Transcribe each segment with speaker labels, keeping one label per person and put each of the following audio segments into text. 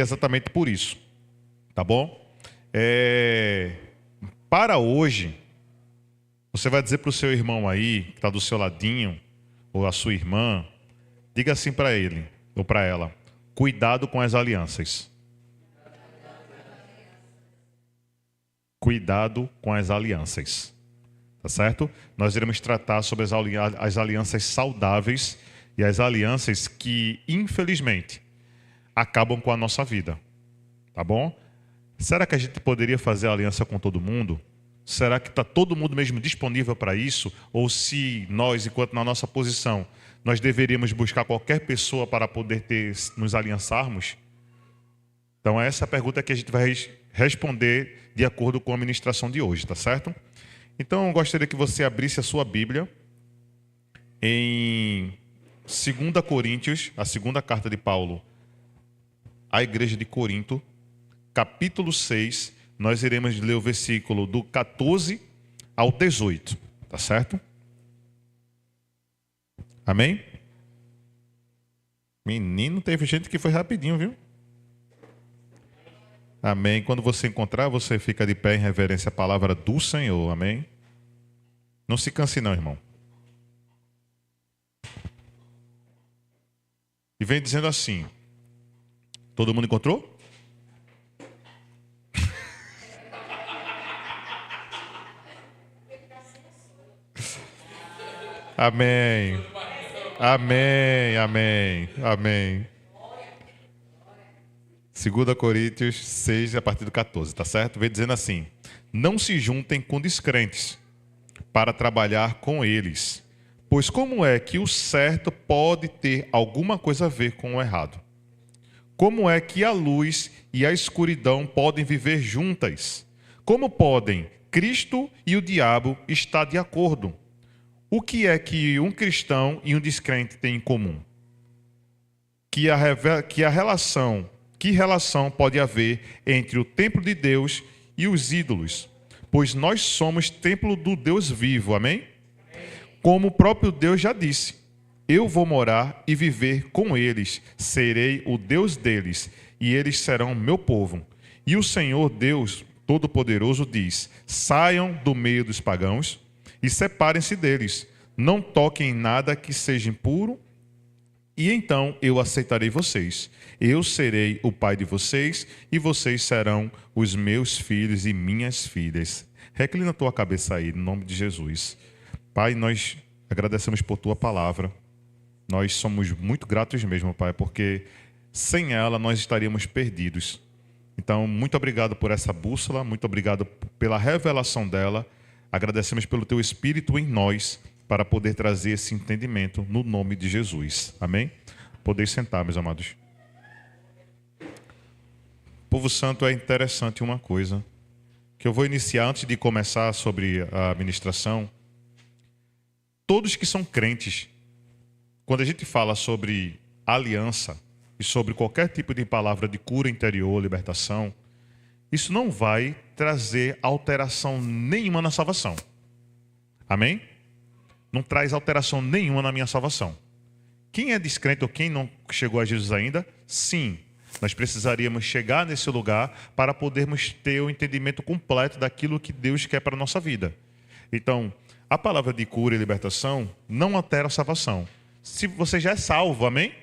Speaker 1: exatamente por isso, tá bom? Para hoje, você vai dizer para o seu irmão aí, que está do seu ladinho, ou a sua irmã, diga assim para ele ou para ela: cuidado com as alianças. Cuidado com as alianças. Tá certo? Nós iremos tratar sobre as alianças saudáveis e as alianças que, infelizmente, acabam com a nossa vida. Tá bom? Será que a gente poderia fazer aliança com todo mundo? Será que está todo mundo mesmo disponível para isso? Ou se nós, enquanto na nossa posição, nós deveríamos buscar qualquer pessoa para poder nos aliançarmos? Então essa é a pergunta que a gente vai responder de acordo com a ministração de hoje, tá certo? Então eu gostaria que você abrisse a sua Bíblia em 2 Coríntios, a segunda carta de Paulo à igreja de Corinto, capítulo 6, nós iremos ler o versículo do 14 ao 18, tá certo? Amém? Menino, teve gente que foi rapidinho, viu? Amém. Quando você encontrar, você fica de pé em reverência à palavra do Senhor. Amém? Não se canse não, irmão. E vem dizendo assim. Todo mundo encontrou? Amém. Amém, amém, amém. 2 Coríntios 6, a partir do 14, tá certo? Vem dizendo assim: não se juntem com descrentes para trabalhar com eles, pois como é que o certo pode ter alguma coisa a ver com o errado? Como é que a luz e a escuridão podem viver juntas? Como podem Cristo e o diabo estar de acordo? O que é que um cristão e um descrente têm em comum? Que relação pode haver entre o templo de Deus e os ídolos? Pois nós somos templo do Deus vivo, amém? Como o próprio Deus já disse: eu vou morar e viver com eles, serei o Deus deles, e eles serão meu povo. E o Senhor Deus Todo-Poderoso diz: saiam do meio dos pagãos e separem-se deles, não toquem em nada que seja impuro, e então eu aceitarei vocês. Eu serei o pai de vocês, e vocês serão os meus filhos e minhas filhas. Reclina a tua cabeça aí, no nome de Jesus. Pai, nós agradecemos por tua palavra. Nós somos muito gratos mesmo, Pai, porque sem ela nós estaríamos perdidos. Então, muito obrigado por essa bússola, muito obrigado pela revelação dela. Agradecemos pelo teu Espírito em nós, para poder trazer esse entendimento no nome de Jesus. Amém? Podeis sentar, meus amados. Povo Santo, é interessante uma coisa, que eu vou iniciar antes de começar sobre a ministração. Todos que são crentes, quando a gente fala sobre aliança e sobre qualquer tipo de palavra de cura interior, libertação, isso não vai trazer alteração nenhuma na salvação. Amém? Não traz alteração nenhuma na minha salvação. Quem é descrente ou quem não chegou a Jesus ainda, sim, nós precisaríamos chegar nesse lugar para podermos ter o entendimento completo daquilo que Deus quer para a nossa vida. Então, a palavra de cura e libertação não altera a salvação. Se você já é salvo, amém?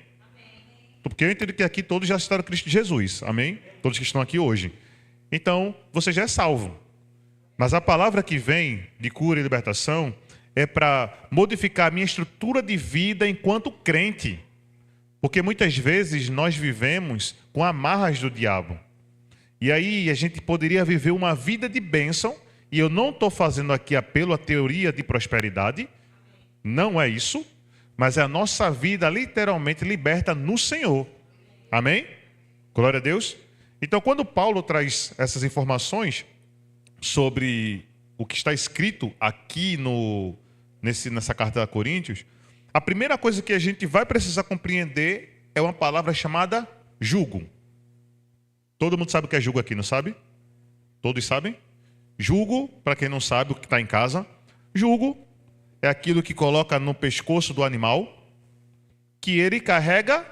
Speaker 1: Porque eu entendo que aqui todos já estão em Cristo Jesus, amém? Todos que estão aqui hoje. Então, você já é salvo. Mas a palavra que vem de cura e libertação é para modificar a minha estrutura de vida enquanto crente. Porque muitas vezes nós vivemos com amarras do diabo. E aí a gente poderia viver uma vida de bênção, e eu não estou fazendo aqui apelo à teoria de prosperidade, não é isso, mas é a nossa vida literalmente liberta no Senhor. Amém? Glória a Deus. Então, quando Paulo traz essas informações sobre o que está escrito aqui nessa carta a Coríntios, a primeira coisa que a gente vai precisar compreender é uma palavra chamada jugo. Todo mundo sabe o que é jugo aqui, não sabe? Todos sabem? Jugo, para quem não sabe, o que está em casa, jugo é aquilo que coloca no pescoço do animal, que ele carrega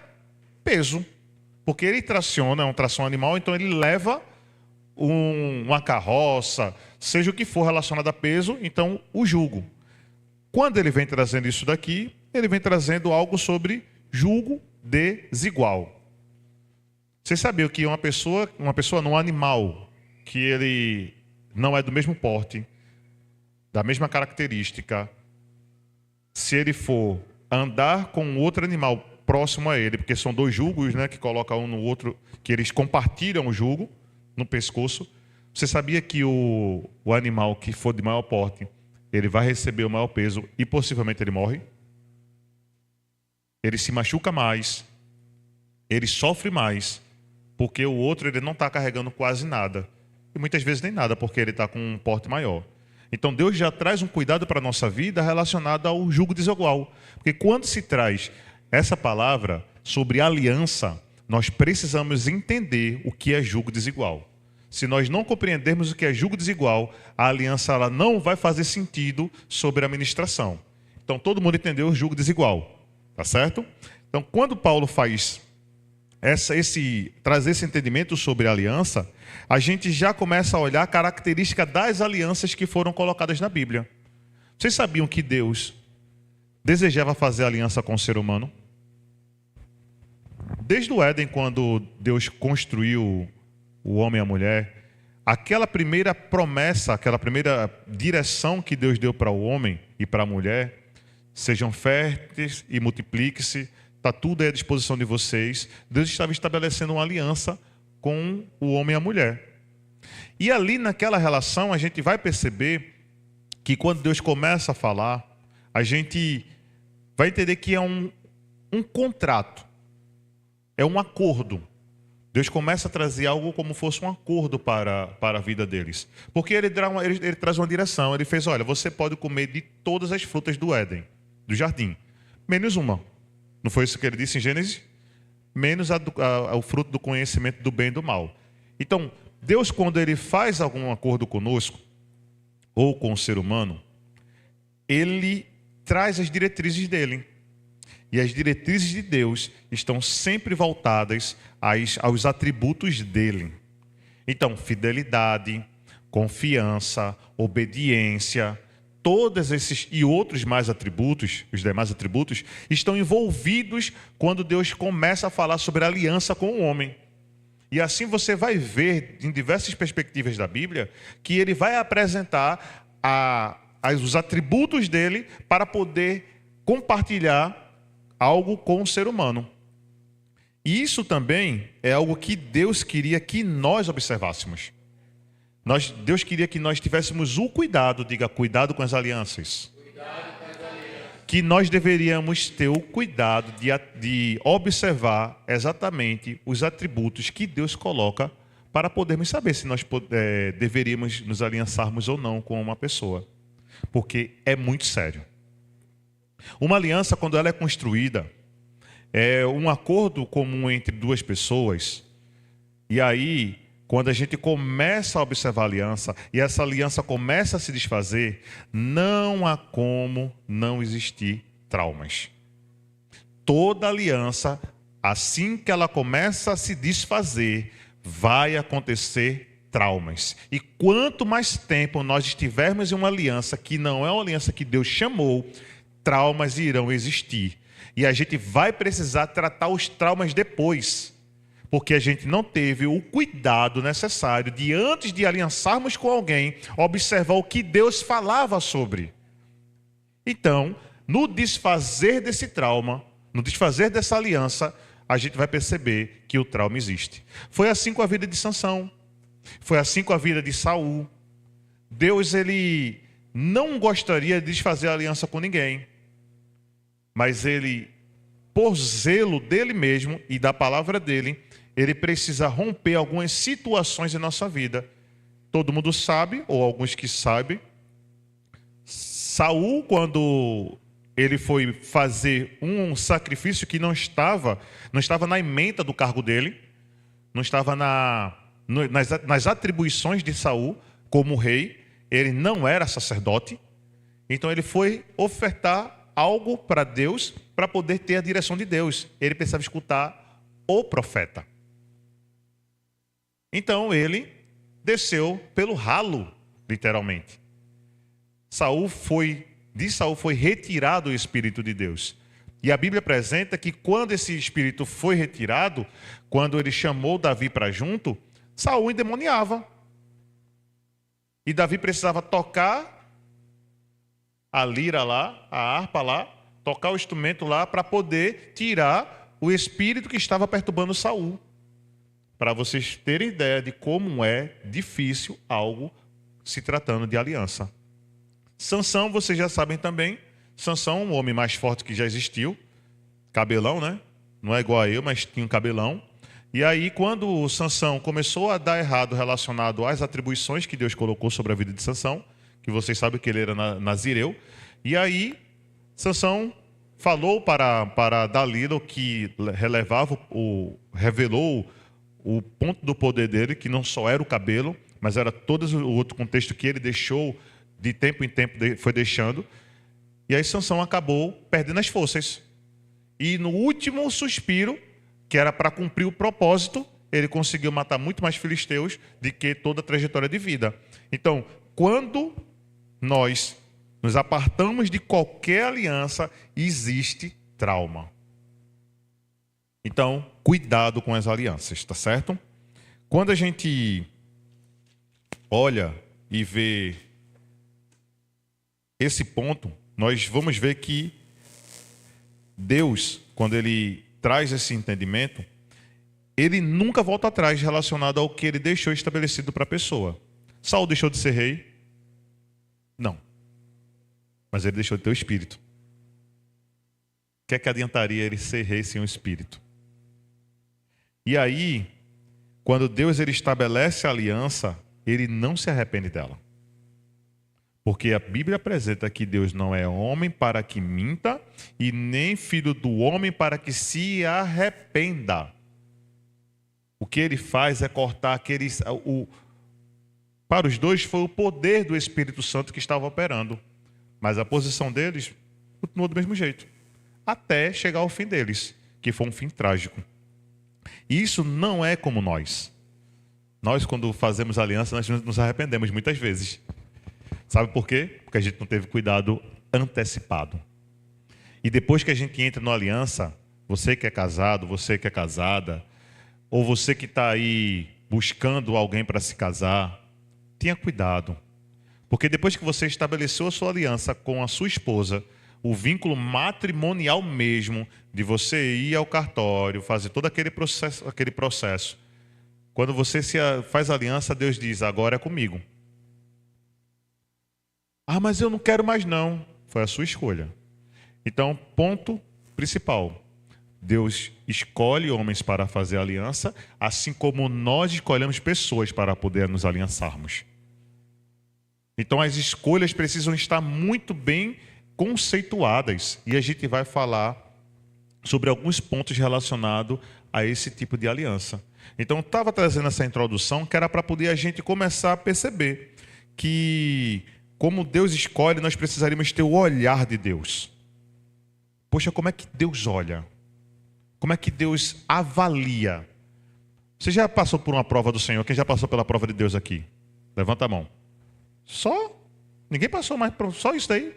Speaker 1: peso. Porque ele traciona, é um tração animal, então ele leva uma carroça, seja o que for relacionado a peso, então o jugo. Quando ele vem trazendo isso daqui, ele vem trazendo algo sobre jugo desigual. Você sabia que uma pessoa num animal, que ele não é do mesmo porte, da mesma característica, se ele for andar com outro animal próximo a ele, porque são dois jugos, né, que colocam um no outro, que eles compartilham o jugo no pescoço. Você sabia que o animal que for de maior porte, ele vai receber o maior peso e possivelmente ele morre? Ele se machuca mais, ele sofre mais, porque o outro ele não está carregando quase nada. E muitas vezes nem nada, porque ele está com um porte maior. Então Deus já traz um cuidado para a nossa vida relacionado ao jugo desigual. Porque quando se traz essa palavra sobre aliança, nós precisamos entender o que é jugo desigual. Se nós não compreendermos o que é jugo desigual, a aliança ela não vai fazer sentido sobre a ministração. Então todo mundo entendeu o jugo desigual, tá certo? Então quando Paulo faz trazer esse entendimento sobre a aliança, a gente já começa a olhar a característica das alianças que foram colocadas na Bíblia. Vocês sabiam que Deus desejava fazer aliança com o ser humano? Desde o Éden, quando Deus construiu o homem e a mulher, aquela primeira promessa, aquela primeira direção que Deus deu para o homem e para a mulher, sejam férteis e multipliquem-se, está tudo à disposição de vocês. Deus estava estabelecendo uma aliança com o homem e a mulher. E ali naquela relação a gente vai perceber que quando Deus começa a falar, a gente vai entender que é um contrato, é um acordo. Deus começa a trazer algo como fosse um acordo para a vida deles. Porque ele traz uma direção, ele fez, olha, você pode comer de todas as frutas do Éden, do jardim, menos uma. Não foi isso que ele disse em Gênesis? Menos o fruto do conhecimento do bem e do mal. Então, Deus, quando ele faz algum acordo conosco, ou com o ser humano, ele traz as diretrizes dele. E as diretrizes de Deus estão sempre voltadas aos atributos dele. Então, fidelidade, confiança, obediência, todos esses e outros mais atributos, os demais atributos, estão envolvidos quando Deus começa a falar sobre a aliança com o homem. E assim você vai ver, em diversas perspectivas da Bíblia, que ele vai apresentar os atributos dele para poder compartilhar algo com o ser humano. E isso também é algo que Deus queria que nós observássemos. Deus queria que nós tivéssemos o cuidado, diga, cuidado com as alianças. Que nós deveríamos ter o cuidado de observar exatamente os atributos que Deus coloca para podermos saber se nós deveríamos nos aliançarmos ou não com uma pessoa. Porque é muito sério. Uma aliança, quando ela é construída, é um acordo comum entre duas pessoas. E aí, quando a gente começa a observar a aliança e essa aliança começa a se desfazer, não há como não existir traumas. Toda aliança, assim que ela começa a se desfazer, vai acontecer traumas. E quanto mais tempo nós estivermos em uma aliança que não é uma aliança que Deus chamou, traumas irão existir. E a gente vai precisar tratar os traumas depois. Porque a gente não teve o cuidado necessário de, antes de aliançarmos com alguém, observar o que Deus falava sobre. Então, no desfazer desse trauma, no desfazer dessa aliança, a gente vai perceber que o trauma existe. Foi assim com a vida de Sansão. Foi assim com a vida de Saul. Deus, ele não gostaria de desfazer a aliança com ninguém. Mas ele, por zelo dele mesmo e da palavra dele, ele precisa romper algumas situações em nossa vida. Todo mundo sabe, ou alguns que sabem, Saul, quando ele foi fazer um sacrifício que não estava na ementa do cargo dele, não estava nas atribuições de Saul como rei, ele não era sacerdote, então ele foi ofertar algo para Deus, para poder ter a direção de Deus. Ele precisava escutar o profeta. Então ele desceu pelo ralo, literalmente. De Saul foi retirado o Espírito de Deus. E a Bíblia apresenta que quando esse Espírito foi retirado, quando ele chamou Davi para junto, Saul endemoniava. E Davi precisava tocar a lira lá, a harpa lá, tocar o instrumento lá para poder tirar o espírito que estava perturbando Saul. Para vocês terem ideia de como é difícil algo se tratando de aliança. Sansão, vocês já sabem também. Sansão, um homem mais forte que já existiu. Cabelão, né? Não é igual a eu, mas tinha um cabelão. E aí, quando o Sansão começou a dar errado relacionado às atribuições que Deus colocou sobre a vida de Sansão, que vocês sabem que ele era nazireu, e aí Sansão falou para Dalila, que revelou o ponto do poder dele, que não só era o cabelo, mas era todo o outro contexto que ele deixou, de tempo em tempo foi deixando. E aí Sansão acabou perdendo as forças. E no último suspiro, que era para cumprir o propósito, ele conseguiu matar muito mais filisteus do que toda a trajetória de vida. Então, quando nós nos apartamos de qualquer aliança, existe trauma. Então, cuidado com as alianças, tá certo? Quando a gente olha e vê esse ponto, nós vamos ver que Deus, quando ele traz esse entendimento, ele nunca volta atrás relacionado ao que ele deixou estabelecido para a pessoa. Saul deixou de ser rei? Não. Mas ele deixou de ter o espírito. O que é que adiantaria ele ser rei sem o espírito? E aí, quando Deus ele estabelece a aliança, ele não se arrepende dela. Porque a Bíblia apresenta que Deus não é homem para que minta e nem filho do homem para que se arrependa. O que ele faz é cortar para os dois foi o poder do Espírito Santo que estava operando. Mas a posição deles continuou do mesmo jeito. Até chegar ao fim deles, que foi um fim trágico. E isso não é como nós. Nós, quando fazemos aliança, nós nos arrependemos muitas vezes. Sabe por quê? Porque a gente não teve cuidado antecipado. E depois que a gente entra na aliança, você que é casado, você que é casada, ou você que está aí buscando alguém para se casar, tenha cuidado. Porque depois que você estabeleceu a sua aliança com a sua esposa, o vínculo matrimonial mesmo, de você ir ao cartório, fazer todo aquele processo. Quando você faz aliança, Deus diz, agora é comigo. Ah, mas eu não quero mais não. Foi a sua escolha. Então, ponto principal. Deus escolhe homens para fazer aliança, assim como nós escolhemos pessoas para poder nos aliançarmos. Então, as escolhas precisam estar muito bem conceituadas. E a gente vai falar sobre alguns pontos relacionados a esse tipo de aliança. Então, eu estava trazendo essa introdução que era para poder a gente começar a perceber que, como Deus escolhe, nós precisaríamos ter o olhar de Deus. Poxa, como é que Deus olha? Como é que Deus avalia? Você já passou por uma prova do Senhor? Quem já passou pela prova de Deus aqui? Levanta a mão. Só? Ninguém passou mais, só isso daí?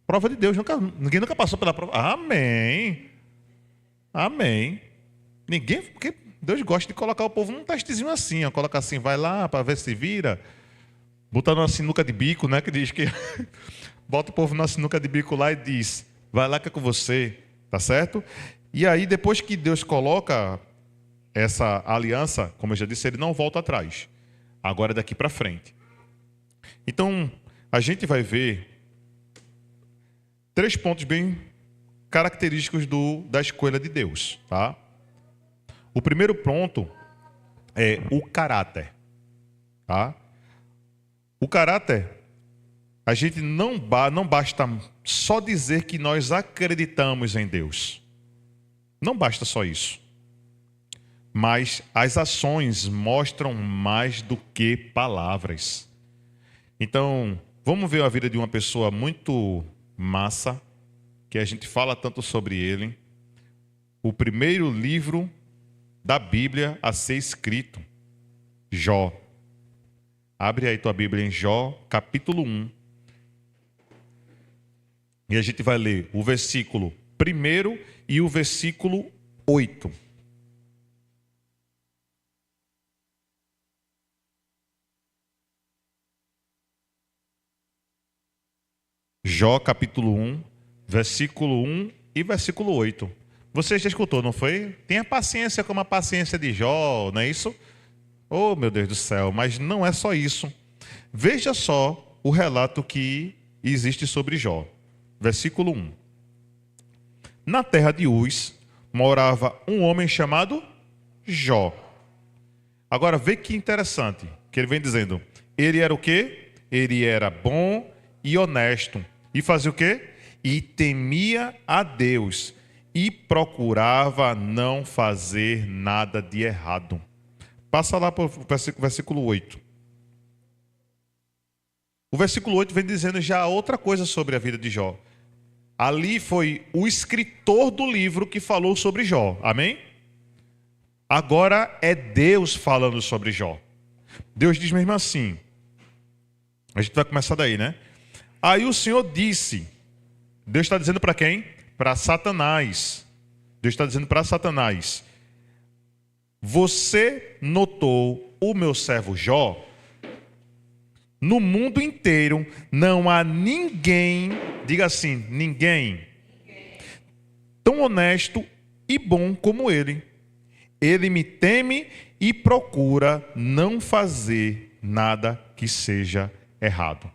Speaker 1: Prova de Deus, ninguém nunca passou pela prova. Amém. Amém. Ninguém, porque Deus gosta de colocar o povo num testezinho assim, ó, coloca assim, vai lá para ver se vira. Botar numa sinuca de bico, né? Que diz que bota o povo na sinuca de bico lá e diz, vai lá que é com você, tá certo? E aí, depois que Deus coloca essa aliança, como eu já disse, ele não volta atrás. Agora é daqui para frente. Então, a gente vai ver 3 pontos bem característicos da escolha de Deus, tá? O primeiro ponto é o caráter, tá? O caráter, a gente não basta só dizer que nós acreditamos em Deus. Não basta só isso. Mas as ações mostram mais do que palavras. Então, vamos ver a vida de uma pessoa muito massa, que a gente fala tanto sobre ele. O primeiro livro da Bíblia a ser escrito. Jó. Abre aí tua Bíblia em Jó, capítulo 1. E a gente vai ler o versículo 1 e o versículo 8. Jó, capítulo 1, versículo 1 e versículo 8. Você já escutou, não foi? Tenha paciência como a paciência de Jó, não é isso? Oh, meu Deus do céu, mas não é só isso. Veja só o relato que existe sobre Jó. Versículo 1. Na terra de Uz morava um homem chamado Jó. Agora vê que interessante, que ele vem dizendo. Ele era o quê? Ele era bom e honesto. E fazia o quê? E temia a Deus. E procurava não fazer nada de errado. Passa lá para o versículo 8. O versículo 8 vem dizendo já outra coisa sobre a vida de Jó. Ali foi o escritor do livro que falou sobre Jó. Amém? Agora é Deus falando sobre Jó. Deus diz mesmo assim. A gente vai começar daí, né? Aí o Senhor disse. Deus está dizendo para quem? Para Satanás. Deus está dizendo para Satanás. Você notou o meu servo Jó? No mundo inteiro não há ninguém, diga assim, ninguém, tão honesto e bom como ele. Ele me teme e procura não fazer nada que seja errado.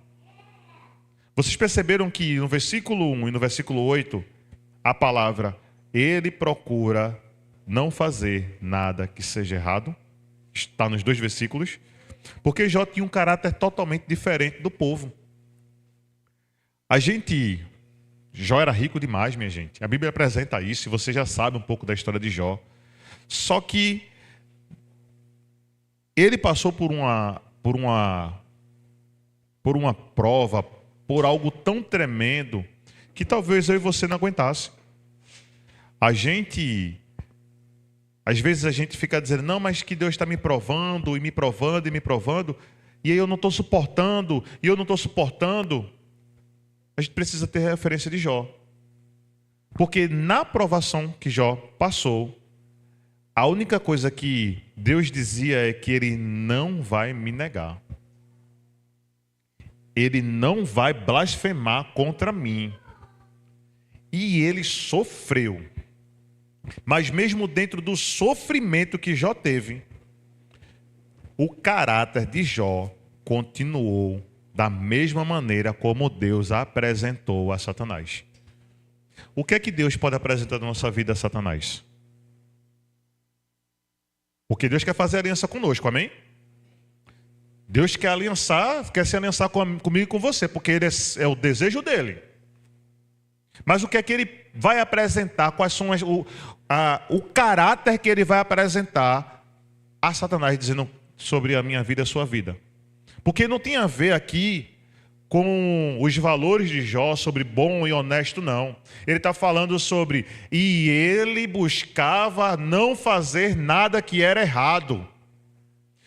Speaker 1: Vocês perceberam que no versículo 1 e no versículo 8, a palavra, ele procura não fazer nada que seja errado, está nos dois versículos. Porque Jó tinha um caráter totalmente diferente do povo. Jó era rico demais, minha gente. A Bíblia apresenta isso, e você já sabe um pouco da história de Jó. Só que ele passou por uma prova, por algo tão tremendo, que talvez eu e você não aguentasse. Às vezes a gente fica dizendo, não, mas que Deus está me provando, e me provando, e me provando, e aí eu não estou suportando, e eu não estou suportando. A gente precisa ter referência de Jó. Porque na provação que Jó passou, a única coisa que Deus dizia é que Ele não vai me negar. Ele não vai blasfemar contra mim. E ele sofreu. Mas mesmo dentro do sofrimento que Jó teve, o caráter de Jó continuou da mesma maneira como Deus apresentou a Satanás. O que é que Deus pode apresentar na nossa vida a Satanás? Porque Deus quer fazer aliança conosco, amém? Deus quer se aliançar comigo e com você, porque é o desejo dele. Mas o que é que ele vai apresentar? Quais são o caráter que ele vai apresentar a Satanás, dizendo sobre a minha vida e a sua vida? Porque não tem a ver aqui com os valores de Jó sobre bom e honesto, não. Ele está falando sobre, e ele buscava não fazer nada que era errado.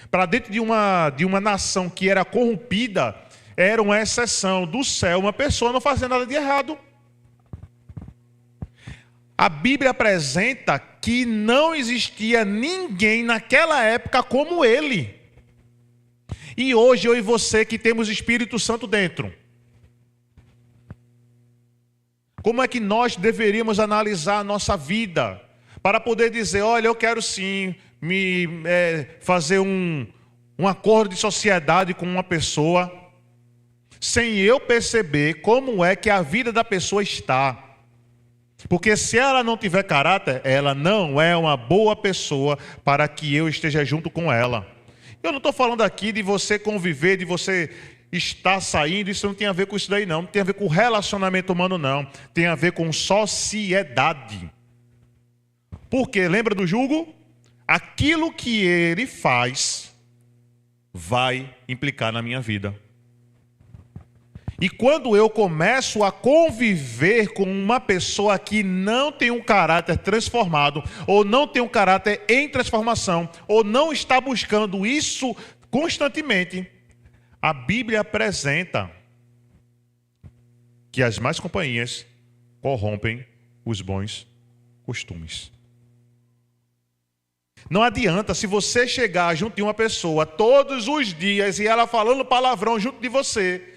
Speaker 1: Para dentro de uma nação que era corrompida, era uma exceção do céu, uma pessoa não fazer nada de errado. A Bíblia apresenta que não existia ninguém naquela época como ele. E hoje eu e você que temos Espírito Santo dentro, como é que nós deveríamos analisar a nossa vida para poder dizer, olha, eu quero sim fazer um acordo de sociedade com uma pessoa, sem eu perceber como é que a vida da pessoa está. Porque se ela não tiver caráter, ela não é uma boa pessoa para que eu esteja junto com ela. Eu não estou falando aqui de você conviver, de você estar saindo, isso não tem a ver com isso daí não. Não tem a ver com relacionamento humano não. Tem a ver com sociedade. Porque, lembra do jugo? Aquilo que ele faz vai implicar na minha vida. E quando eu começo a conviver com uma pessoa que não tem um caráter transformado, ou não tem um caráter em transformação, ou não está buscando isso constantemente, a Bíblia apresenta que as más companhias corrompem os bons costumes. Não adianta, se você chegar junto de uma pessoa todos os dias e ela falando palavrão junto de você,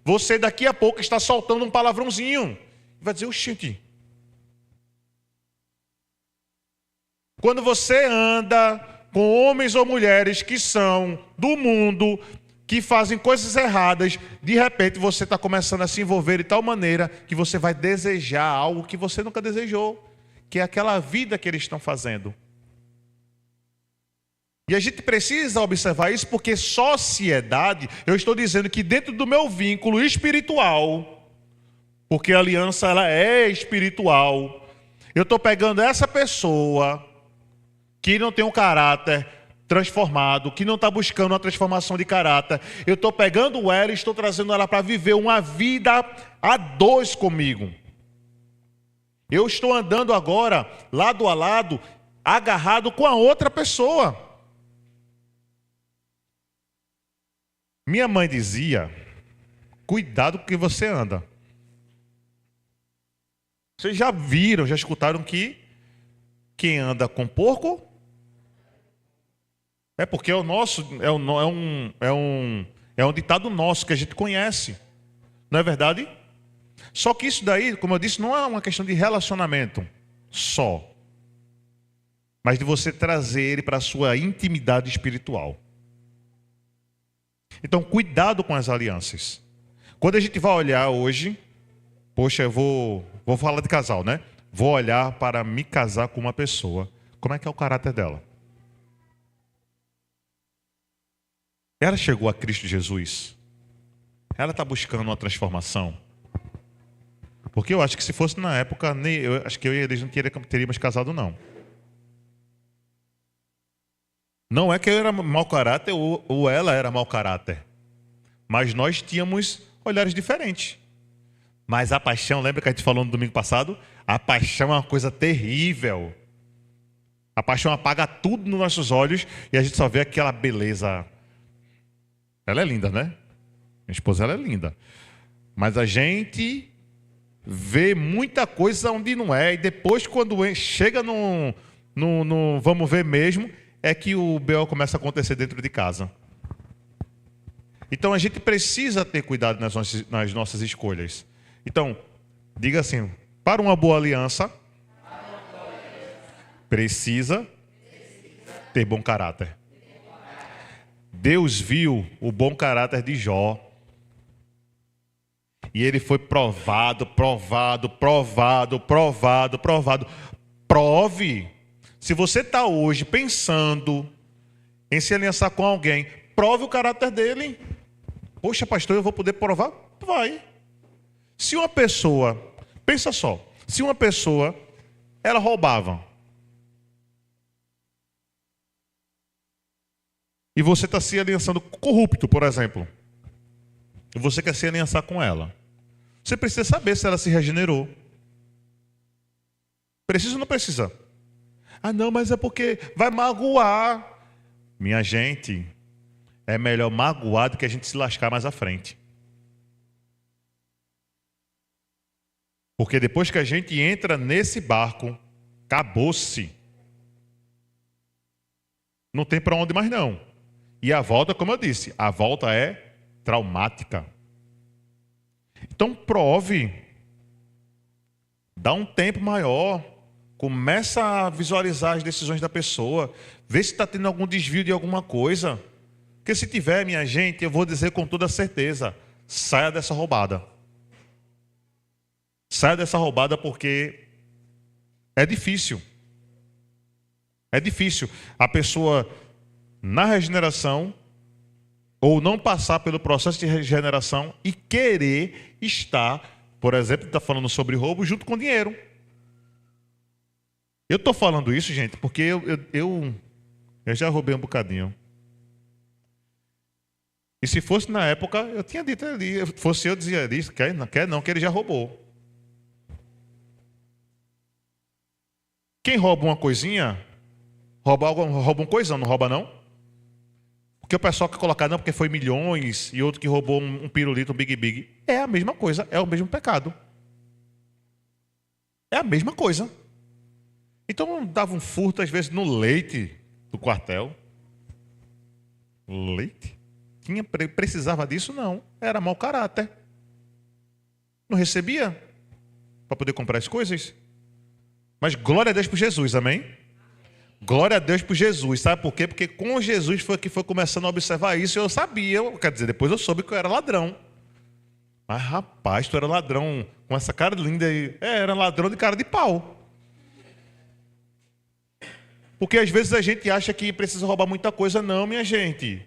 Speaker 1: você daqui a pouco está soltando um palavrãozinho. Vai dizer, oxente. Quando você anda com homens ou mulheres que são do mundo, que fazem coisas erradas, de repente você está começando a se envolver de tal maneira que você vai desejar algo que você nunca desejou, que é aquela vida que eles estão fazendo. E a gente precisa observar isso porque sociedade, eu estou dizendo que dentro do meu vínculo espiritual, porque a aliança ela é espiritual, eu estou pegando essa pessoa que não tem um caráter transformado, que não está buscando uma transformação de caráter, eu estou pegando ela e estou trazendo ela para viver uma vida a dois comigo. Eu estou andando agora, lado a lado, agarrado com a outra pessoa. Minha mãe dizia, cuidado com o que você anda. Vocês já viram, já escutaram que quem anda com porco é porque é o nosso, é um ditado nosso que a gente conhece. Não é verdade? Só que isso daí, como eu disse, não é uma questão de relacionamento só, mas de você trazer ele para a sua intimidade espiritual. Então, cuidado com as alianças. Quando a gente vai olhar hoje, poxa, eu vou falar de casal, né? Vou olhar para me casar com uma pessoa. Como é que é o caráter dela? Ela chegou a Cristo Jesus? Ela está buscando uma transformação? Porque eu acho que se fosse na época, eu acho que eu e eles não teríamos casado, não. Não é que eu era mau caráter ou ela era mau caráter. Mas nós tínhamos olhares diferentes. Mas a paixão, lembra que a gente falou no domingo passado? A paixão é uma coisa terrível. A paixão apaga tudo nos nossos olhos e a gente só vê aquela beleza. Ela é linda, né? Minha esposa, ela é linda. Mas a gente vê muita coisa onde não é. E depois, quando chega no vamos ver mesmo, é que o BO começa a acontecer dentro de casa. Então a gente precisa ter cuidado nas nossas escolhas. Então, diga assim, para uma boa aliança, precisa ter bom caráter. Deus viu o bom caráter de Jó. E ele foi provado. Prove. Se você está hoje pensando em se aliançar com alguém, prove o caráter dele. Poxa, pastor, eu vou poder provar? Vai. Se uma pessoa, pensa só, se uma pessoa, ela roubava, e você está se aliançando corrupto, por exemplo, e você quer se aliançar com ela, você precisa saber se ela se regenerou. Precisa ou não precisa? Ah, não, mas é porque vai magoar. Minha gente, é melhor magoar do que a gente se lascar mais à frente. Porque depois que a gente entra nesse barco, acabou-se. Não tem para onde mais não. E a volta, como eu disse, a volta é traumática. Então prove. Dá um tempo maior. Começa a visualizar as decisões da pessoa. Vê se está tendo algum desvio de alguma coisa. Porque se tiver, minha gente, eu vou dizer com toda certeza, saia dessa roubada. Saia dessa roubada porque é difícil. É difícil a pessoa, na regeneração, ou não passar pelo processo de regeneração e querer estar, por exemplo, está falando sobre roubo, junto com dinheiro. Eu estou falando isso, gente, porque eu já roubei um bocadinho. E se fosse na época, eu tinha dito ali, fosse eu dizia isso, quer não, que ele já roubou. Quem rouba uma coisinha, rouba um coisão, não rouba não? Porque o pessoal quer colocar, não, porque foi milhões, e outro que roubou um pirulito, um big. É a mesma coisa, é o mesmo pecado. É a mesma coisa. Então dava um furto, às vezes, no leite do quartel. Leite? Precisava disso? Não. Era mau caráter. Não recebia para poder comprar as coisas. Mas glória a Deus por Jesus, amém? Glória a Deus por Jesus, sabe por quê? Porque com Jesus foi que foi começando a observar isso e eu sabia, quer dizer, depois eu soube que eu era ladrão. Mas rapaz, tu era ladrão com essa cara linda aí. Era ladrão de cara de pau. Porque às vezes a gente acha que precisa roubar muita coisa. Não, minha gente.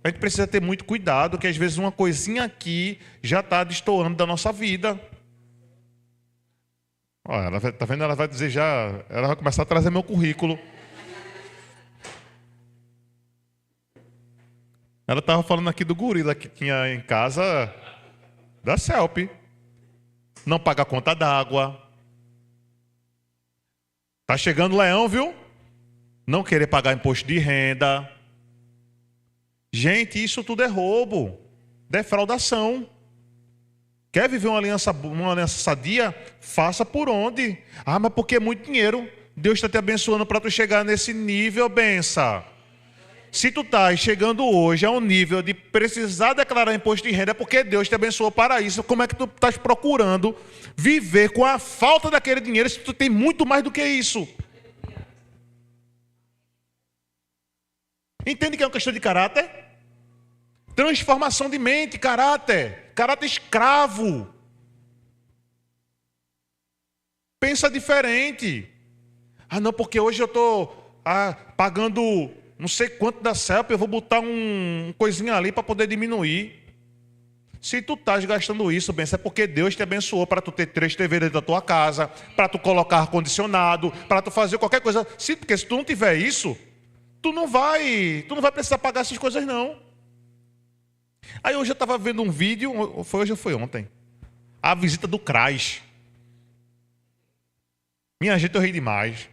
Speaker 1: A gente precisa ter muito cuidado, que às vezes uma coisinha aqui já está destoando da nossa vida. Ó, ela tá vendo? Ela vai dizer já, ela vai começar a trazer meu currículo. Ela estava falando aqui do gorila que tinha em casa da CELP. Não paga a conta d'água. Tá chegando o leão, viu? Não querer pagar imposto de renda. Gente, isso tudo é roubo, defraudação. Quer viver uma aliança sadia? Faça por onde? Ah, mas porque é muito dinheiro. Deus está te abençoando para tu chegar nesse nível, benção. Se tu estás chegando hoje a um nível de precisar declarar imposto de renda, é porque Deus te abençoou para isso. Como é que tu estás procurando viver com a falta daquele dinheiro se tu tem muito mais do que isso? Entende que é uma questão de caráter? Transformação de mente, caráter escravo. Pensa diferente. Ah, não, porque hoje eu estou pagando não sei quanto da CELP, eu vou botar um coisinha ali para poder diminuir. Se tu estás gastando isso, bem, é porque Deus te abençoou para tu ter 3 TV dentro da tua casa, para tu colocar ar-condicionado, para tu fazer qualquer coisa. Porque se tu não tiver isso, tu não vai precisar pagar essas coisas não. Aí hoje eu estava vendo um vídeo, foi hoje ou foi ontem? A visita do CRAS. Minha gente, eu ri demais.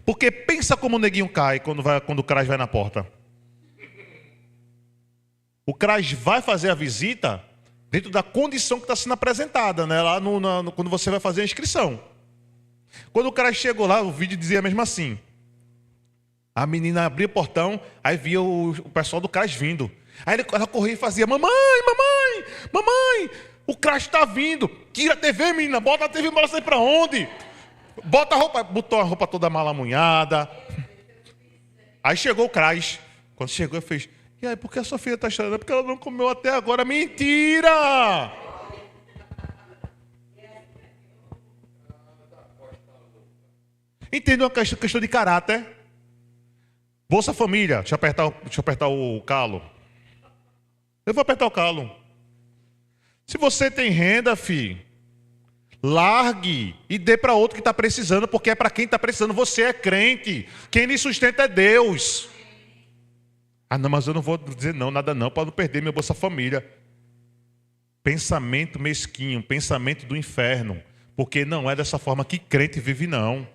Speaker 1: Porque pensa como o neguinho cai quando o CRAS vai na porta. O CRAS vai fazer a visita dentro da condição que está sendo apresentada, né? Lá quando você vai fazer a inscrição. Quando o CRAS chegou lá, o vídeo dizia mesmo assim. A menina abria o portão, aí via o pessoal do CRAS vindo. Aí ela corria e fazia, mamãe, o CRAS está vindo. Tira a TV, menina, bota a TV, bora sair para onde? Bota a roupa, botou a roupa toda malamunhada. Aí chegou o CRAS. Quando chegou, eu fez, e aí, por que a sua filha está chorando? Porque ela não comeu até agora. Mentira! Entende uma questão de caráter? Bolsa Família, deixa eu apertar o calo. Eu vou apertar o calo. Se você tem renda, filho, largue e dê para outro que está precisando, porque é para quem está precisando. Você é crente. Quem lhe sustenta é Deus. Ah, não, mas eu não vou dizer nada não, para não perder minha Bolsa Família. Pensamento mesquinho, pensamento do inferno. Porque não é dessa forma que crente vive, não.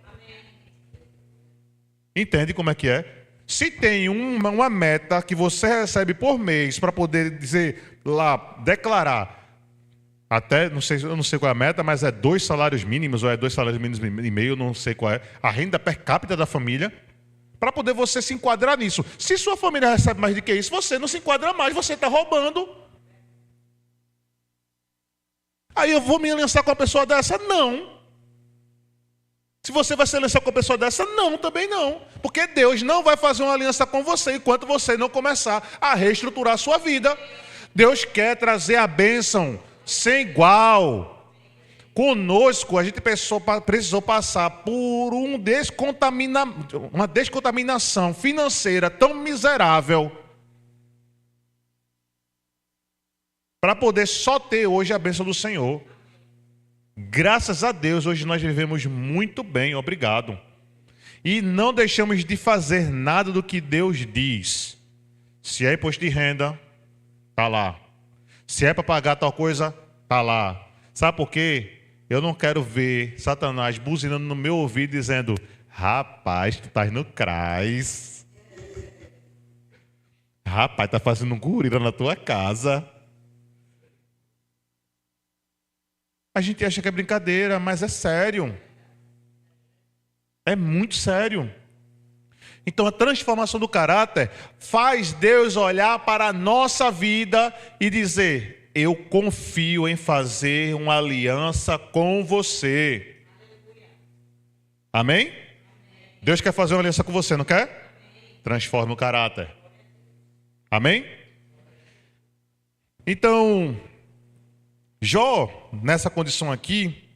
Speaker 1: Entende como é que é? Se tem uma meta que você recebe por mês para poder dizer lá, declarar, até, eu não sei qual é a meta, mas é 2 salários mínimos ou é 2 salários mínimos e meio, não sei qual é, a renda per capita da família, para poder você se enquadrar nisso. Se sua família recebe mais do que isso, você não se enquadra mais, você está roubando. Aí eu vou me aliançar com uma pessoa dessa? Não. Se você vai se aliançar com uma pessoa dessa, não, também não. Porque Deus não vai fazer uma aliança com você enquanto você não começar a reestruturar a sua vida. Deus quer trazer a bênção sem igual. Conosco, a gente precisou passar por uma descontaminação financeira tão miserável para poder só ter hoje a bênção do Senhor. Graças a Deus, hoje nós vivemos muito bem, obrigado. E não deixamos de fazer nada do que Deus diz. Se é imposto de renda, tá lá. Se é para pagar tal coisa, tá lá. Sabe por quê? Eu não quero ver Satanás buzinando no meu ouvido dizendo: rapaz, tu estás no CRAS. Rapaz, tá fazendo um gorila na tua casa. A gente acha que é brincadeira, mas é sério. É muito sério. Então a transformação do caráter faz Deus olhar para a nossa vida e dizer: eu confio em fazer uma aliança com você. Amém? Deus quer fazer uma aliança com você, não quer? Transforma o caráter. Amém? Então, Jó, nessa condição aqui,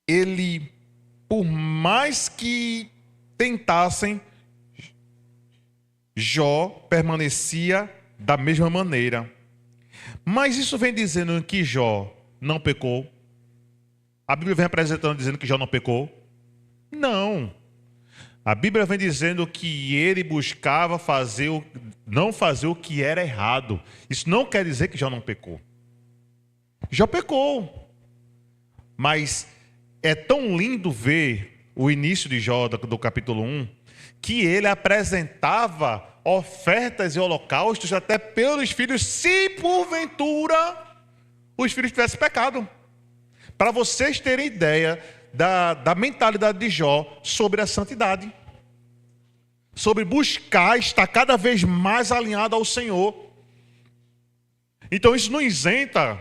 Speaker 1: ele, por mais que tentassem, Jó permanecia da mesma maneira. Mas isso vem dizendo que Jó não pecou? A Bíblia vem apresentando dizendo que Jó não pecou? Não. A Bíblia vem dizendo que ele buscava não fazer o que era errado. Isso não quer dizer que Jó não pecou. Jó pecou. Mas é tão lindo ver o início de Jó, do capítulo 1, que ele apresentava ofertas e holocaustos até pelos filhos, se porventura os filhos tivessem pecado. Para vocês terem ideia da mentalidade de Jó sobre a santidade, sobre buscar estar cada vez mais alinhado ao Senhor. Então isso não isenta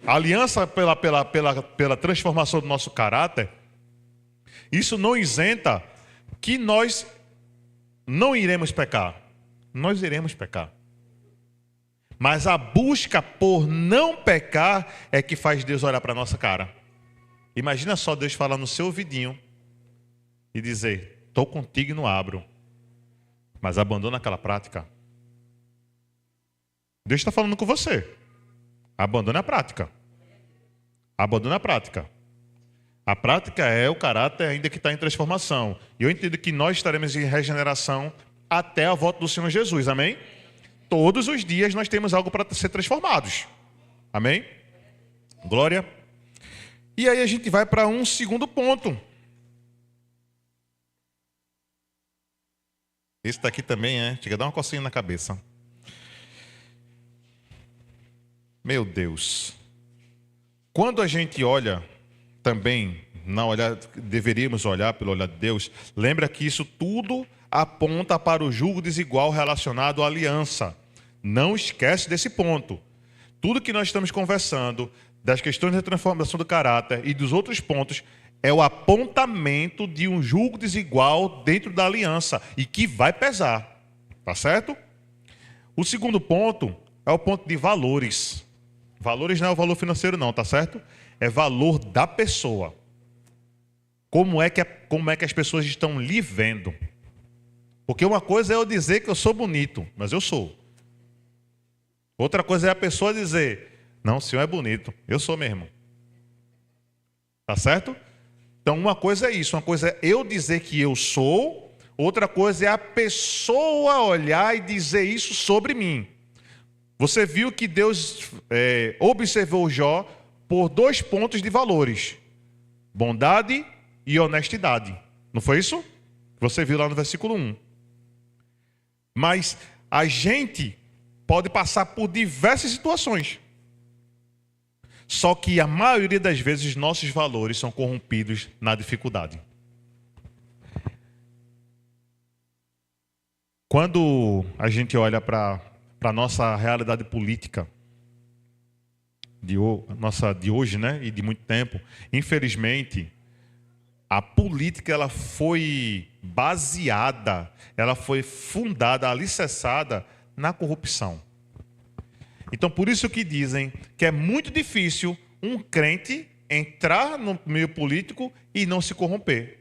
Speaker 1: a aliança pela transformação do nosso caráter. Isso não isenta que nós não iremos pecar. Nós iremos pecar. Mas a busca por não pecar é que faz Deus olhar para a nossa cara. Imagina só Deus falar no seu ouvidinho e dizer: estou contigo e não abro. Mas abandona aquela prática. Deus está falando com você. Abandone a prática. Abandone a prática. A prática é o caráter ainda que está em transformação. E eu entendo que nós estaremos em regeneração até a volta do Senhor Jesus. Amém? Todos os dias nós temos algo para ser transformados. Amém? Glória. E aí a gente vai para um segundo ponto. Esse daqui também chega a dar uma cocinha na cabeça. Meu Deus. Quando a gente olha também, deveríamos olhar pelo olhar de Deus, lembra que isso tudo aponta para o julgo desigual relacionado à aliança. Não esquece desse ponto. Tudo que nós estamos conversando, das questões da transformação do caráter e dos outros pontos, é o apontamento de um julgo desigual dentro da aliança e que vai pesar. Tá certo? O segundo ponto é o ponto de valores. Valores não é o valor financeiro não, tá certo? É valor da pessoa. Como é que as pessoas estão lhe vendo? Porque uma coisa é eu dizer que eu sou bonito, mas eu sou. Outra coisa é a pessoa dizer: não, o senhor é bonito, eu sou mesmo. Tá certo? Então uma coisa é isso, uma coisa é eu dizer que eu sou, outra coisa é a pessoa olhar e dizer isso sobre mim. Você viu que Deus observou Jó por 2 pontos de valores: bondade e honestidade. Não foi isso? Você viu lá no versículo 1. Mas a gente pode passar por diversas situações. Só que a maioria das vezes nossos valores são corrompidos na dificuldade. Quando a gente olha para a nossa realidade política de hoje, né, e de muito tempo, infelizmente, a política ela foi baseada, ela foi fundada, alicerçada na corrupção. Então, por isso que dizem que é muito difícil um crente entrar no meio político e não se corromper.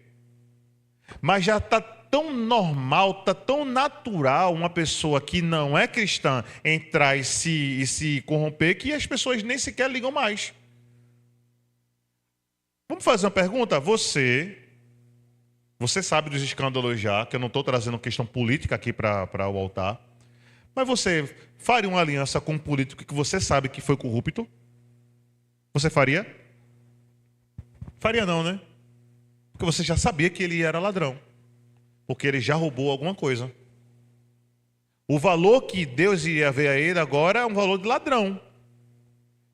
Speaker 1: Mas já está tão normal, está tão natural uma pessoa que não é cristã entrar e se corromper que as pessoas nem sequer ligam mais. Vamos fazer uma pergunta? Você Você sabe dos escândalos já, que eu não estou trazendo questão política aqui para o altar. Mas você faria uma aliança com um político que você sabe que foi corrupto? Você faria? Faria não, né? Porque você já sabia que ele era ladrão. Porque ele já roubou alguma coisa. O valor que Deus ia ver a ele agora é um valor de ladrão.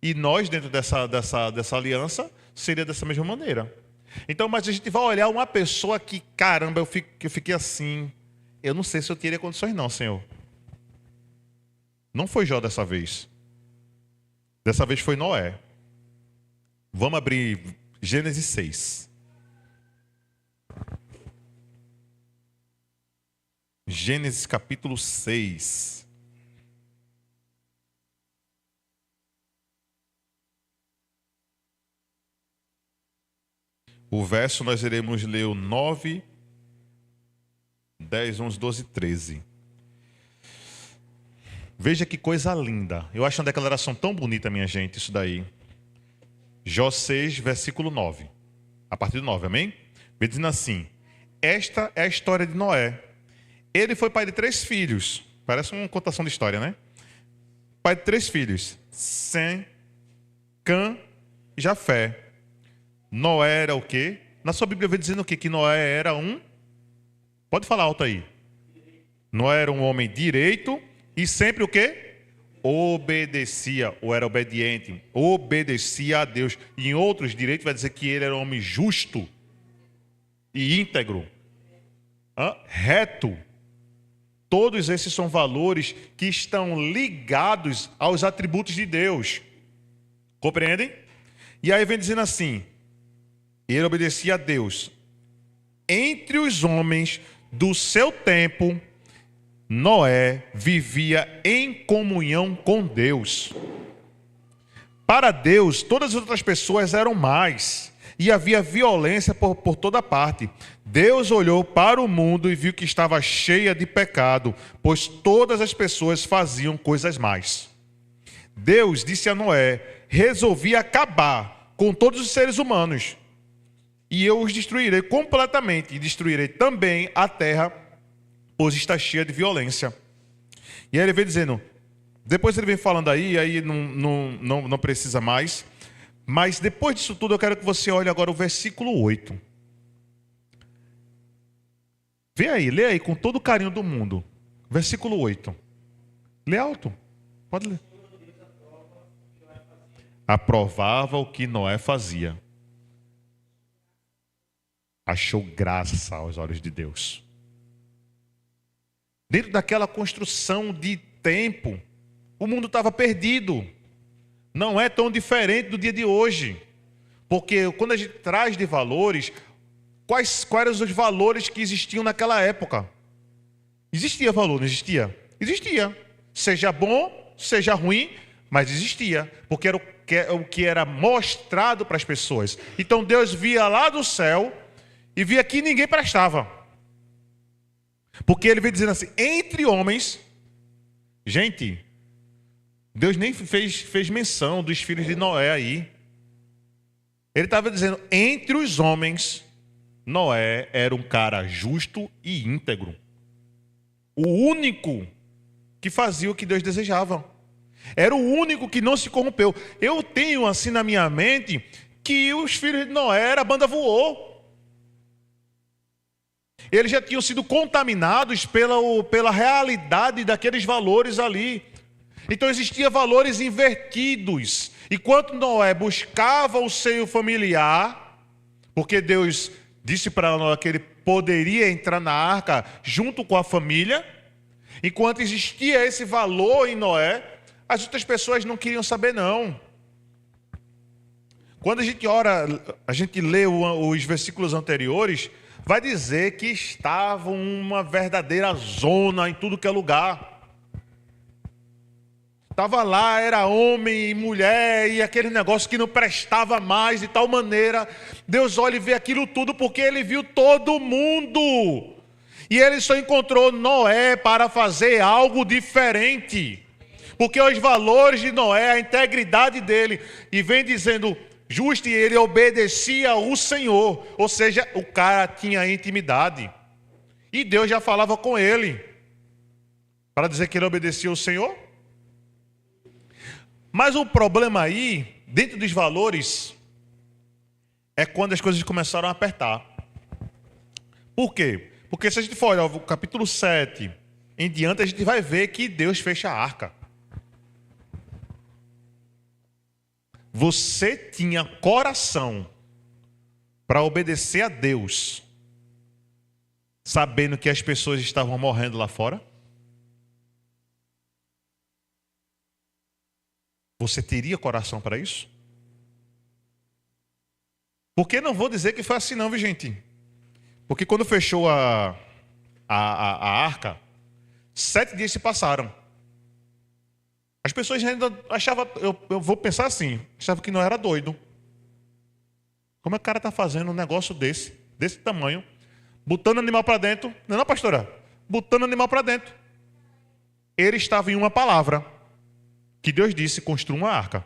Speaker 1: E nós, dentro dessa aliança, seria dessa mesma maneira. Então, mas a gente vai olhar uma pessoa que, caramba, eu fiquei assim. Eu não sei se eu teria condições não, Senhor. Não foi Jó dessa vez. Dessa vez foi Noé. Vamos abrir Gênesis 6. Gênesis capítulo 6. O verso nós iremos ler o 9, 10, 11, 12, 13. Veja que coisa linda. Eu acho uma declaração tão bonita, minha gente, isso daí. Jó 6, versículo 9. A partir do 9, amém? Vem dizendo assim: esta é a história de Noé. Ele foi pai de 3 filhos. Parece uma contação de história, né? Pai de 3 filhos. Sem, Cã e Jafé. Noé era o quê? Na sua Bíblia vem dizendo o quê? Que Noé era um... Pode falar alto aí. Noé era um homem direito e sempre o quê? Obedecia, ou era obediente. Obedecia a Deus. E em outros direitos vai dizer que ele era um homem justo e íntegro. Reto. Todos esses são valores que estão ligados aos atributos de Deus. Compreendem? E aí vem dizendo assim: ele obedecia a Deus. Entre os homens do seu tempo, Noé vivia em comunhão com Deus. Para Deus, todas as outras pessoas eram más, e havia violência por toda parte. Deus olhou para o mundo e viu que estava cheia de pecado, pois todas as pessoas faziam coisas más. Deus disse a Noé: resolvi acabar com todos os seres humanos, e eu os destruirei completamente, e destruirei também a terra, pois está cheia de violência. E aí ele vem dizendo, depois ele vem falando aí não precisa mais, mas depois disso tudo eu quero que você olhe agora o versículo 8. Vê aí, lê aí com todo o carinho do mundo. Versículo 8. Lê alto, pode ler. Aprovava o que Noé fazia. Achou graça aos olhos de Deus. Dentro daquela construção de tempo, o mundo estava perdido. Não é tão diferente do dia de hoje. Porque quando a gente traz de valores, quais eram os valores que existiam naquela época? Existia valor, não existia? Existia. Seja bom, seja ruim, mas existia. Porque era o que era mostrado para as pessoas. Então Deus via lá do céu e via que ninguém prestava. Porque ele vem dizendo assim, entre homens, gente, Deus nem fez menção dos filhos de Noé aí. Ele estava dizendo, entre os homens, Noé era um cara justo e íntegro. O único que fazia o que Deus desejava. Era o único que não se corrompeu. Eu tenho assim na minha mente que os filhos de Noé, a banda voou. Eles já tinham sido contaminados pela realidade daqueles valores ali. Então existiam valores invertidos. Enquanto Noé buscava o seio familiar, porque Deus disse para Noé que ele poderia entrar na arca junto com a família, enquanto existia esse valor em Noé, as outras pessoas não queriam saber não. Quando a gente ora, a gente lê os versículos anteriores, vai dizer que estava uma verdadeira zona em tudo que é lugar. Estava lá, era homem e mulher, e aquele negócio que não prestava mais, de tal maneira. Deus olha e vê aquilo tudo porque ele viu todo mundo. E ele só encontrou Noé para fazer algo diferente. Porque os valores de Noé, a integridade dele, e vem dizendo, justo e ele obedecia ao Senhor. Ou seja, o cara tinha intimidade. E Deus já falava com ele para dizer que ele obedecia ao Senhor. Mas o problema aí, dentro dos valores, é quando as coisas começaram a apertar. Por quê? Porque se a gente for olhar o capítulo 7 em diante, a gente vai ver que Deus fecha a arca. Você tinha coração para obedecer a Deus, sabendo que as pessoas estavam morrendo lá fora? Você teria coração para isso? Porque não vou dizer que foi assim não, viu, gente? Porque quando fechou a arca, 7 dias se passaram. As pessoas ainda achavam, eu vou pensar assim, achavam que não era doido. Como é que o cara está fazendo um negócio desse tamanho, botando animal para dentro? Não, não, pastora? Botando animal para dentro. Ele estava em uma palavra, que Deus disse, construa uma arca.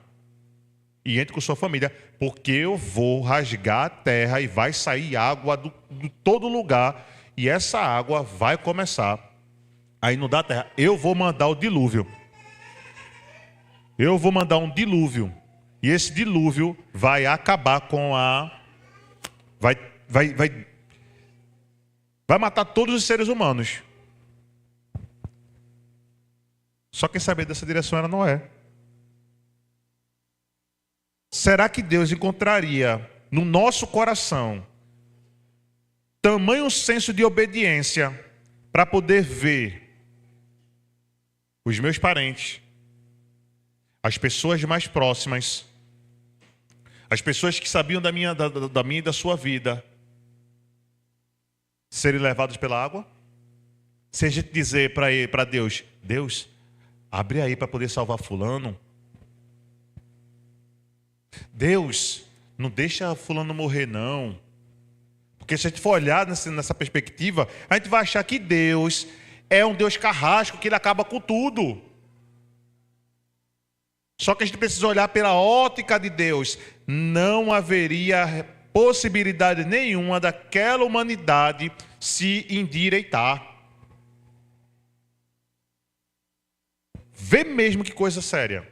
Speaker 1: E entre com sua família, porque eu vou rasgar a terra e vai sair água de todo lugar. E essa água vai começar a inundar a terra. Eu vou mandar o dilúvio. Eu vou mandar um dilúvio. E esse dilúvio vai acabar com vai matar todos os seres humanos. Só quem sabia dessa direção era Noé. Será que Deus encontraria no nosso coração tamanho senso de obediência para poder ver os meus parentes, as pessoas mais próximas, as pessoas que sabiam da minha e da sua vida, serem levados pela água? Se a gente dizer para Deus, Deus, abre aí para poder salvar fulano. Deus, não deixa fulano morrer não. Porque se a gente for olhar nessa perspectiva, a gente vai achar que Deus é um Deus carrasco, que ele acaba com tudo. Só que a gente precisa olhar pela ótica de Deus. Não haveria possibilidade nenhuma daquela humanidade se endireitar. Vê mesmo que coisa séria.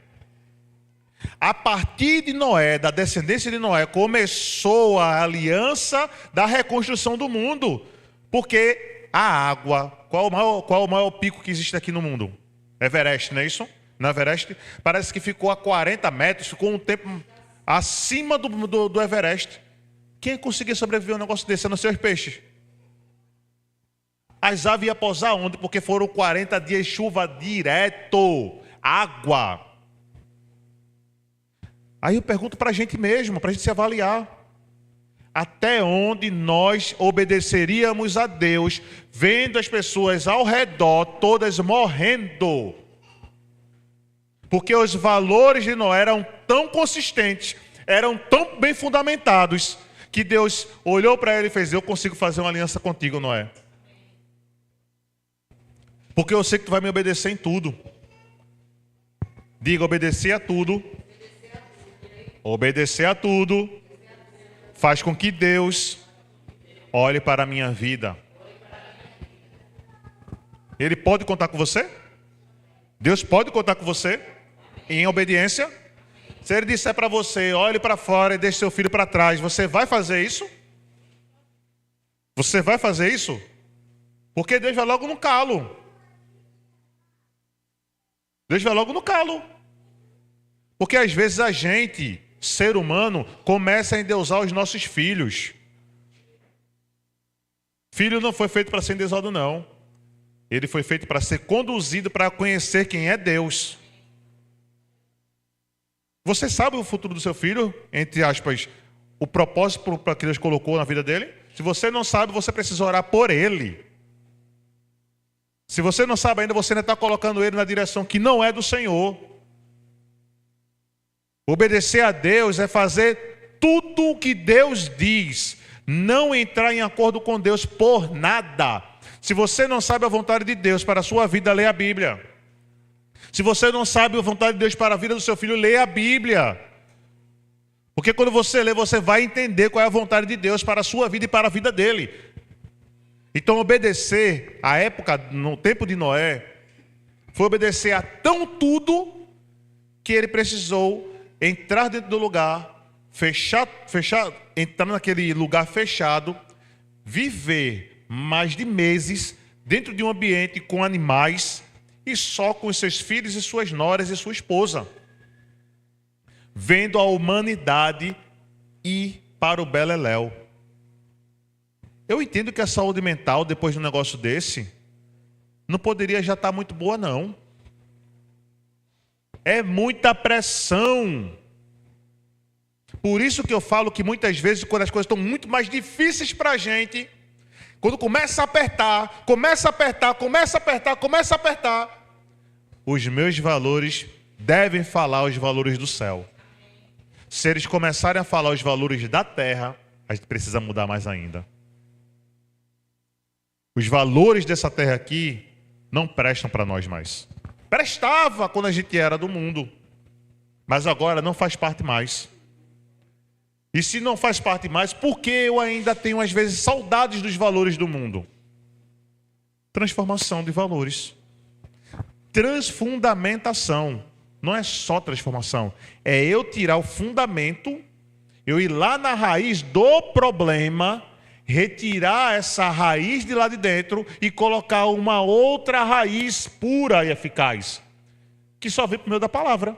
Speaker 1: A partir de Noé, da descendência de Noé, começou a aliança da reconstrução do mundo. Porque a água, qual o maior pico que existe aqui no mundo? Everest, não é isso? No Everest, parece que ficou a 40 metros, ficou um tempo acima do Everest. Quem conseguia sobreviver a um negócio desse? A não ser os peixes. As aves iam pousar onde? Porque foram 40 dias de chuva direto. Água. Aí eu pergunto para a gente mesmo, para a gente se avaliar. Até onde nós obedeceríamos a Deus, vendo as pessoas ao redor, todas morrendo? Porque os valores de Noé eram tão consistentes, eram tão bem fundamentados, que Deus olhou para ele e fez, eu consigo fazer uma aliança contigo, Noé. Porque eu sei que tu vai me obedecer em tudo. Diga, obedecer a tudo. Obedecer a tudo faz com que Deus olhe para a minha vida. Ele pode contar com você? Deus pode contar com você em obediência? Se ele disser para você, olhe para fora e deixe seu filho para trás, você vai fazer isso? Você vai fazer isso? Porque Deus vai logo no calo. Deus vai logo no calo. Porque às vezes a gente, ser humano, começa a endeusar os nossos filhos. Filho não foi feito para ser endeusado, não. Ele foi feito para ser conduzido para conhecer quem é Deus. Você sabe o futuro do seu filho? Entre aspas, o propósito para que Deus colocou na vida dele? Se você não sabe, você precisa orar por ele. Se você não sabe ainda, você ainda está colocando ele na direção que não é do Senhor. Obedecer a Deus é fazer tudo o que Deus diz. Não entrar em acordo com Deus por nada. Se você não sabe a vontade de Deus para a sua vida, leia a Bíblia. Se você não sabe a vontade de Deus para a vida do seu filho, leia a Bíblia. Porque quando você lê, você vai entender qual é a vontade de Deus para a sua vida e para a vida dele. Então, obedecer, à época, no tempo de Noé, foi obedecer a tão tudo que ele precisou entrar dentro do lugar, entrar naquele lugar fechado, viver mais de meses dentro de um ambiente com animais e só com os seus filhos e suas noras e sua esposa, vendo a humanidade ir para o beleléu. Eu entendo que a saúde mental, depois de um negócio desse, não poderia já estar muito boa, não. É muita pressão. Por isso que eu falo que muitas vezes, quando as coisas estão muito mais difíceis para a gente, quando começa a apertar, os meus valores devem falar os valores do céu. Se eles começarem a falar os valores da terra, a gente precisa mudar mais ainda. Os valores dessa terra aqui não prestam para nós mais. Prestava quando a gente era do mundo, mas agora não faz parte mais. E se não faz parte mais, por que eu ainda tenho às vezes saudades dos valores do mundo? Transformação de valores. Transfundamentação. Não é só transformação. É eu tirar o fundamento, eu ir lá na raiz do problema, retirar essa raiz de lá de dentro e colocar uma outra raiz pura e eficaz, que só vem por meio da palavra.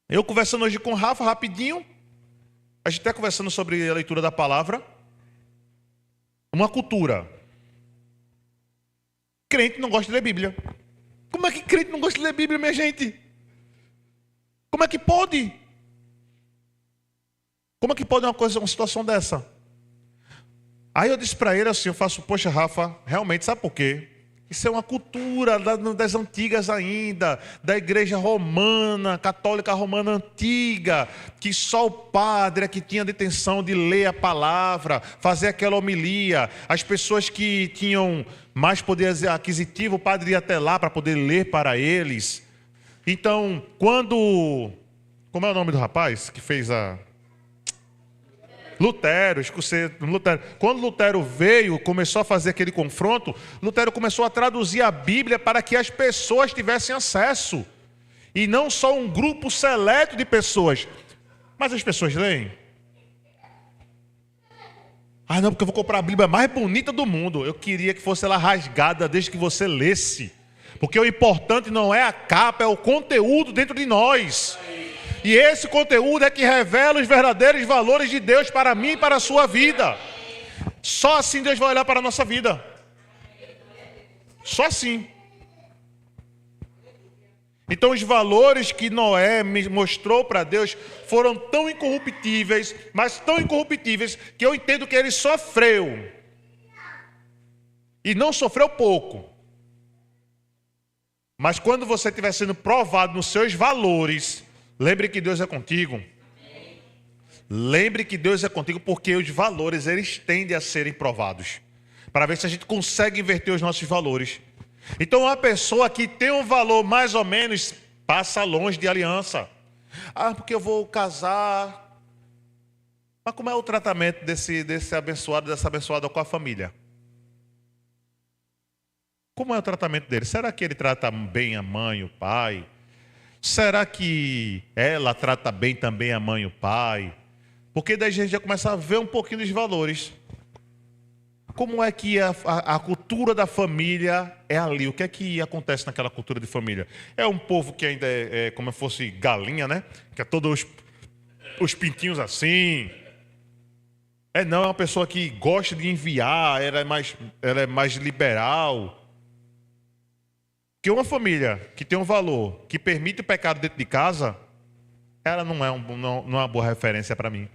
Speaker 1: Eu conversando hoje com o Rafa, rapidinho, a gente está conversando sobre a leitura da palavra, uma cultura. Crente não gosta de ler Bíblia. Como é que crente não gosta de ler Bíblia, minha gente? Como é que pode? Como é que pode uma situação dessa? Aí eu disse para ele assim, poxa Rafa, realmente, sabe por quê? Isso é uma cultura das antigas ainda, da igreja romana, católica romana antiga, que só o padre é que tinha a detenção de ler a palavra, fazer aquela homilia. As pessoas que tinham mais poder aquisitivo, o padre ia até lá para poder ler para eles. Então, como é o nome do rapaz que fez a... Lutero. Quando Lutero veio, começou a fazer aquele confronto, Lutero começou a traduzir a Bíblia para que as pessoas tivessem acesso. E não só um grupo seleto de pessoas. Mas as pessoas leem? Ah, não, porque eu vou comprar a Bíblia mais bonita do mundo. Eu queria que fosse ela rasgada desde que você lesse. Porque o importante não é a capa, é o conteúdo dentro de nós. E esse conteúdo é que revela os verdadeiros valores de Deus para mim e para a sua vida. Só assim Deus vai olhar para a nossa vida. Só assim. Então os valores que Noé me mostrou para Deus foram tão incorruptíveis, mas tão incorruptíveis, que eu entendo que ele sofreu. E não sofreu pouco. Mas quando você estiver sendo provado nos seus valores, lembre que Deus é contigo. Lembre que Deus é contigo, porque os valores, eles tendem a serem provados. Para ver se a gente consegue inverter os nossos valores. Então uma pessoa que tem um valor mais ou menos, passa longe de aliança. Ah, porque eu vou casar. Mas como é o tratamento desse abençoado, dessa abençoada com a família? Como é o tratamento dele? Será que ele trata bem a mãe, o pai? Será que ela trata bem também a mãe e o pai? Porque daí a gente já começa a ver um pouquinho dos valores. Como é que a cultura da família é ali? O que é que acontece naquela cultura de família? É um povo que ainda é como se fosse galinha, né? Que é todos os pintinhos assim. Não, é uma pessoa que gosta de enviar, ela é mais liberal. Que uma família que tem um valor, que permite o pecado dentro de casa, ela não é uma boa referência para mim.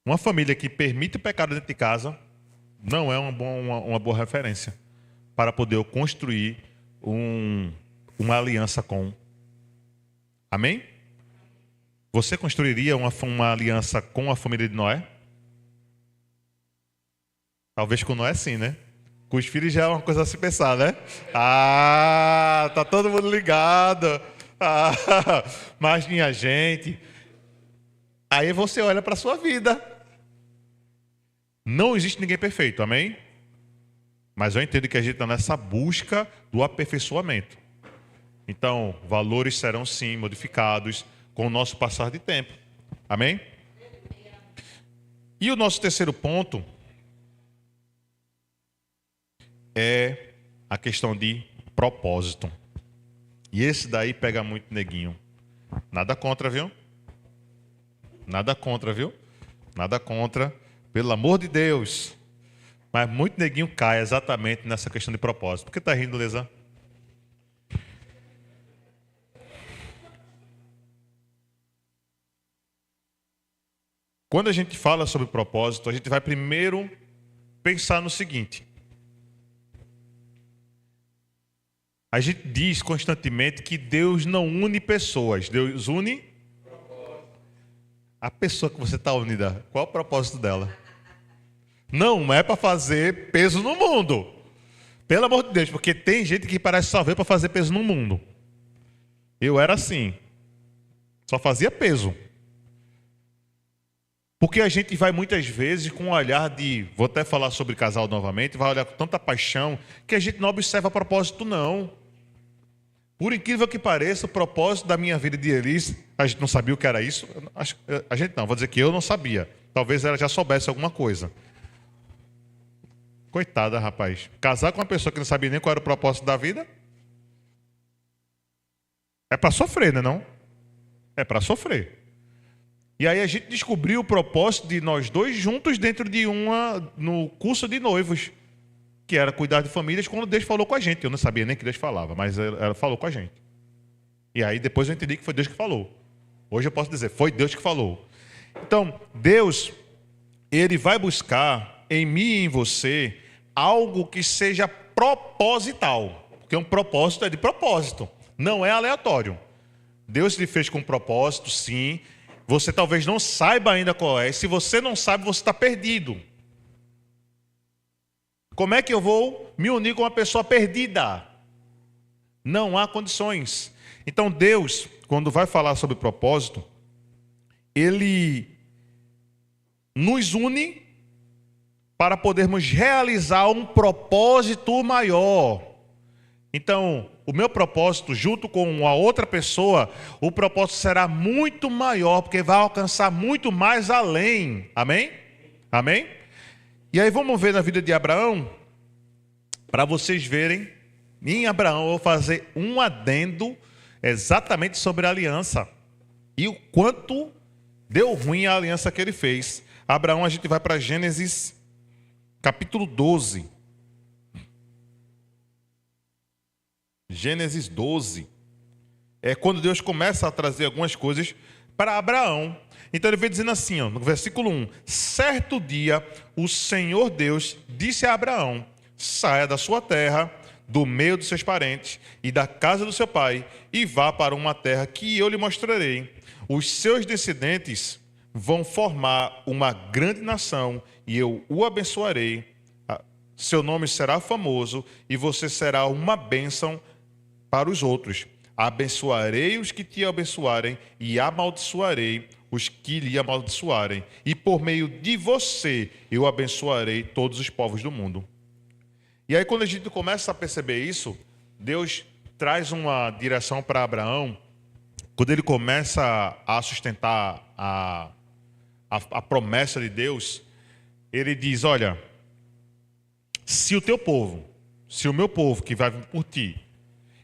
Speaker 1: Uma família que permite o pecado dentro de casa não é uma boa referência para poder construir uma aliança com. Amém? Você construiria uma aliança com a família de Noé? Talvez com Noé sim, né? Com os filhos já é uma coisa a se pensar, né? Ah, tá todo mundo ligado. Ah, mas minha gente, aí você olha para a sua vida. Não existe ninguém perfeito, amém? Mas eu entendo que a gente está nessa busca do aperfeiçoamento. Então, valores serão sim modificados com o nosso passar de tempo. Amém? E o nosso terceiro ponto é a questão de propósito. E esse daí pega muito neguinho. Nada contra, viu? Nada contra, viu? Nada contra. Pelo amor de Deus. Mas muito neguinho cai exatamente nessa questão de propósito. Por que tá rindo, Lesa? Quando a gente fala sobre propósito, a gente vai primeiro pensar no seguinte. A gente diz constantemente que Deus não une pessoas, Deus une a pessoa que você está unida. Qual é o propósito dela? Não é para fazer peso no mundo. Pelo amor de Deus, porque tem gente que parece só ver para fazer peso no mundo. Eu era assim. Só fazia peso. Porque a gente vai muitas vezes com um olhar de, vou até falar sobre casal novamente, vai olhar com tanta paixão que a gente não observa propósito não. Por incrível que pareça, o propósito da minha vida de Elis, a gente não sabia o que era isso. A gente não, vou dizer que eu não sabia. Talvez ela já soubesse alguma coisa. Coitada, rapaz. Casar com uma pessoa que não sabia nem qual era o propósito da vida é para sofrer, né não? É para sofrer. E aí a gente descobriu o propósito de nós dois juntos dentro de no curso de noivos, que era cuidar de famílias, quando Deus falou com a gente. Eu não sabia nem que Deus falava, mas ela falou com a gente. E aí depois eu entendi que foi Deus que falou. Hoje eu posso dizer, foi Deus que falou. Então, Deus, Ele vai buscar em mim e em você algo que seja proposital. Porque um propósito é de propósito, não é aleatório. Deus lhe fez com um propósito, sim. Você talvez não saiba ainda qual é. Se você não sabe, você está perdido. Como é que eu vou me unir com uma pessoa perdida? Não há condições. Então Deus, quando vai falar sobre propósito, Ele nos une para podermos realizar um propósito maior. Então, o meu propósito, junto com a outra pessoa, o propósito será muito maior, porque vai alcançar muito mais além. Amém? Amém? E aí vamos ver na vida de Abraão, para vocês verem. Em Abraão eu vou fazer um adendo exatamente sobre a aliança. E o quanto deu ruim a aliança que ele fez. Abraão, a gente vai para Gênesis capítulo 12. Gênesis 12 é quando Deus começa a trazer algumas coisas para Abraão. Então ele vem dizendo assim, no versículo 1: certo dia o Senhor Deus disse a Abraão: saia da sua terra, do meio dos seus parentes e da casa do seu pai, e vá para uma terra que eu lhe mostrarei. Os seus descendentes vão formar uma grande nação e eu o abençoarei. Seu nome será famoso e você será uma bênção para os outros. Abençoarei os que te abençoarem e amaldiçoarei os que lhe amaldiçoarem. E por meio de você eu abençoarei todos os povos do mundo. E aí quando a gente começa a perceber isso, Deus traz uma direção para Abraão. Quando ele começa a sustentar a promessa de Deus, ele diz, olha, se o teu povo, se o meu povo que vai vir por ti,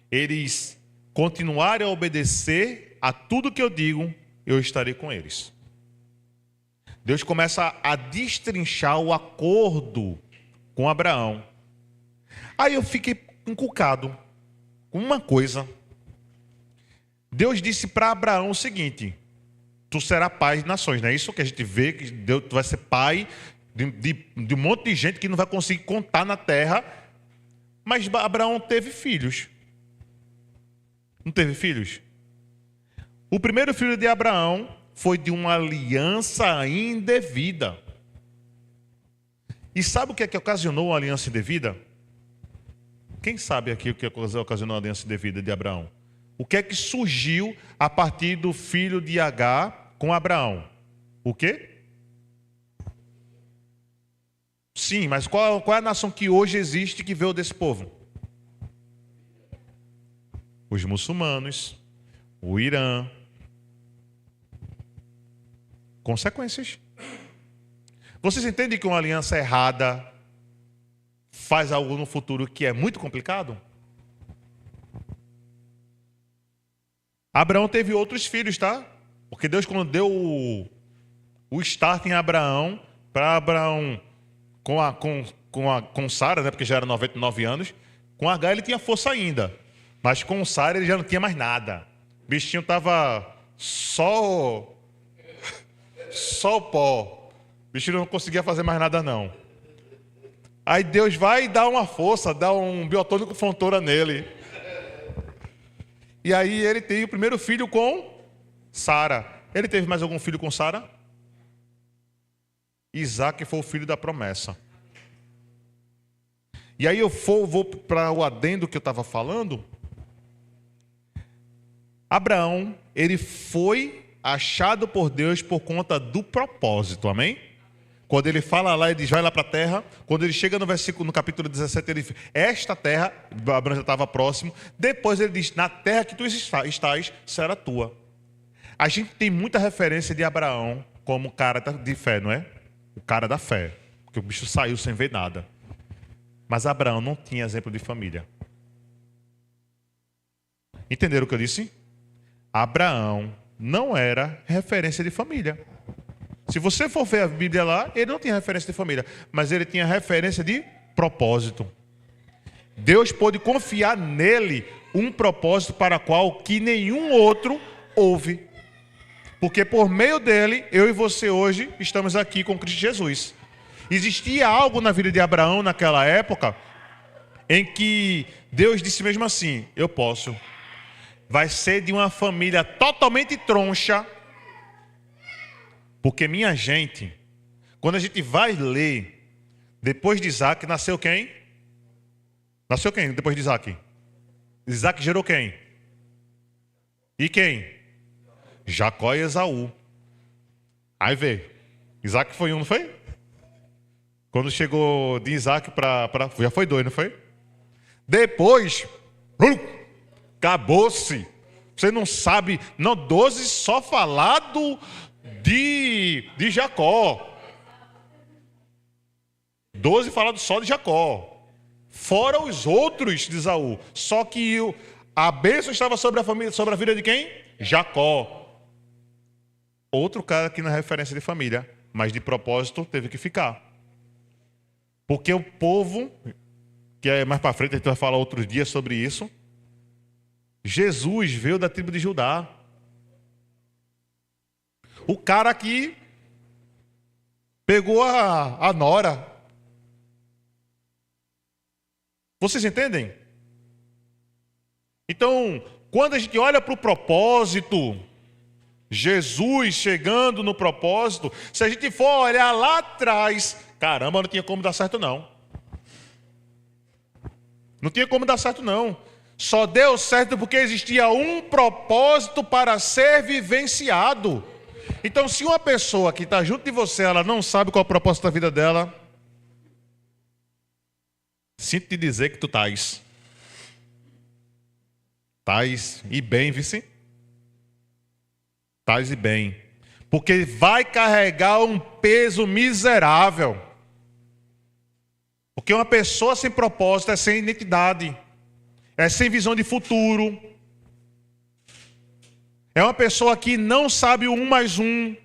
Speaker 1: eles continuarem a obedecer a tudo que eu digo, eu estarei com eles. Deus começa a destrinchar o acordo com Abraão. Aí eu fiquei encucado com uma coisa. Deus disse para Abraão o seguinte: tu serás pai de nações, não é isso que a gente vê, que Deus vai ser pai de um monte de gente que não vai conseguir contar na terra. Mas Abraão teve filhos. Não teve filhos? O primeiro filho de Abraão foi de uma aliança indevida. E sabe o que é que ocasionou a aliança indevida? Quem sabe aqui o que ocasionou a aliança indevida de Abraão? O que é que surgiu a partir do filho de Agar com Abraão? O quê? Sim, mas qual é a nação que hoje existe que veio desse povo? Os muçulmanos, o Irã. Consequências. Vocês entendem que uma aliança errada faz algo no futuro que é muito complicado? Abraão teve outros filhos, tá? Porque Deus, quando deu o start em Abraão, para Abraão com Sara, né? Porque já era 99 anos, com Agar ele tinha força ainda. Mas com Sara ele já não tinha mais nada. O bichinho estava só o pó. O bichinho não conseguia fazer mais nada não. Aí Deus vai e dá uma força, dá um biotônico fontoura nele. E aí ele tem o primeiro filho com Sara. Ele teve mais algum filho com Sara? Isaac foi o filho da promessa. E aí eu vou para o adendo que eu estava falando. Abraão, ele foi achado por Deus por conta do propósito, amém? Quando ele fala lá, ele diz, vai lá para a terra. Quando ele chega no capítulo 17, ele diz, esta terra, Abraão já estava próximo. Depois ele diz, na terra que tu estás, será tua. A gente tem muita referência de Abraão como cara de fé, não é? O cara da fé, porque o bicho saiu sem ver nada. Mas Abraão não tinha exemplo de família. Entenderam o que eu disse? Abraão não era referência de família. Se você for ver a Bíblia lá, ele não tinha referência de família, mas ele tinha referência de propósito. Deus pôde confiar nele um propósito para qual que nenhum outro houve. Porque por meio dele, eu e você hoje estamos aqui com Cristo Jesus. Existia algo na vida de Abraão naquela época em que Deus disse mesmo assim, eu posso. Vai ser de uma família totalmente troncha. Porque minha gente, quando a gente vai ler, depois de Isaac, nasceu quem? Nasceu quem depois de Isaac? Isaac gerou quem? E quem? Jacó e Esaú. Aí vê, Isaac foi um, não foi? Quando chegou de Isaac já foi dois, não foi? Depois, acabou-se. Você não sabe, não, 12 só falado de Jacó. 12 falado só de Jacó. Fora os outros de Esaú. Só que a bênção estava sobre a família, sobre a vida de quem? Jacó. Outro cara aqui na referência de família, mas de propósito teve que ficar. Porque o povo, que é mais para frente, a gente vai falar outros dias sobre isso. Jesus veio da tribo de Judá. O cara aqui pegou a nora. Vocês entendem? Então, quando a gente olha para o propósito, Jesus chegando no propósito, se a gente for olhar lá atrás, caramba, não tinha como dar certo não. Não tinha como dar certo não. Só deu certo porque existia um propósito para ser vivenciado. Então, se uma pessoa que está junto de você, ela não sabe qual é o propósito da vida dela, sinto te dizer que tu estás e bem, vice. Estás e bem. Porque vai carregar um peso miserável. Porque uma pessoa sem propósito é sem identidade. É sem visão de futuro. É uma pessoa que não sabe o 1 mais 1,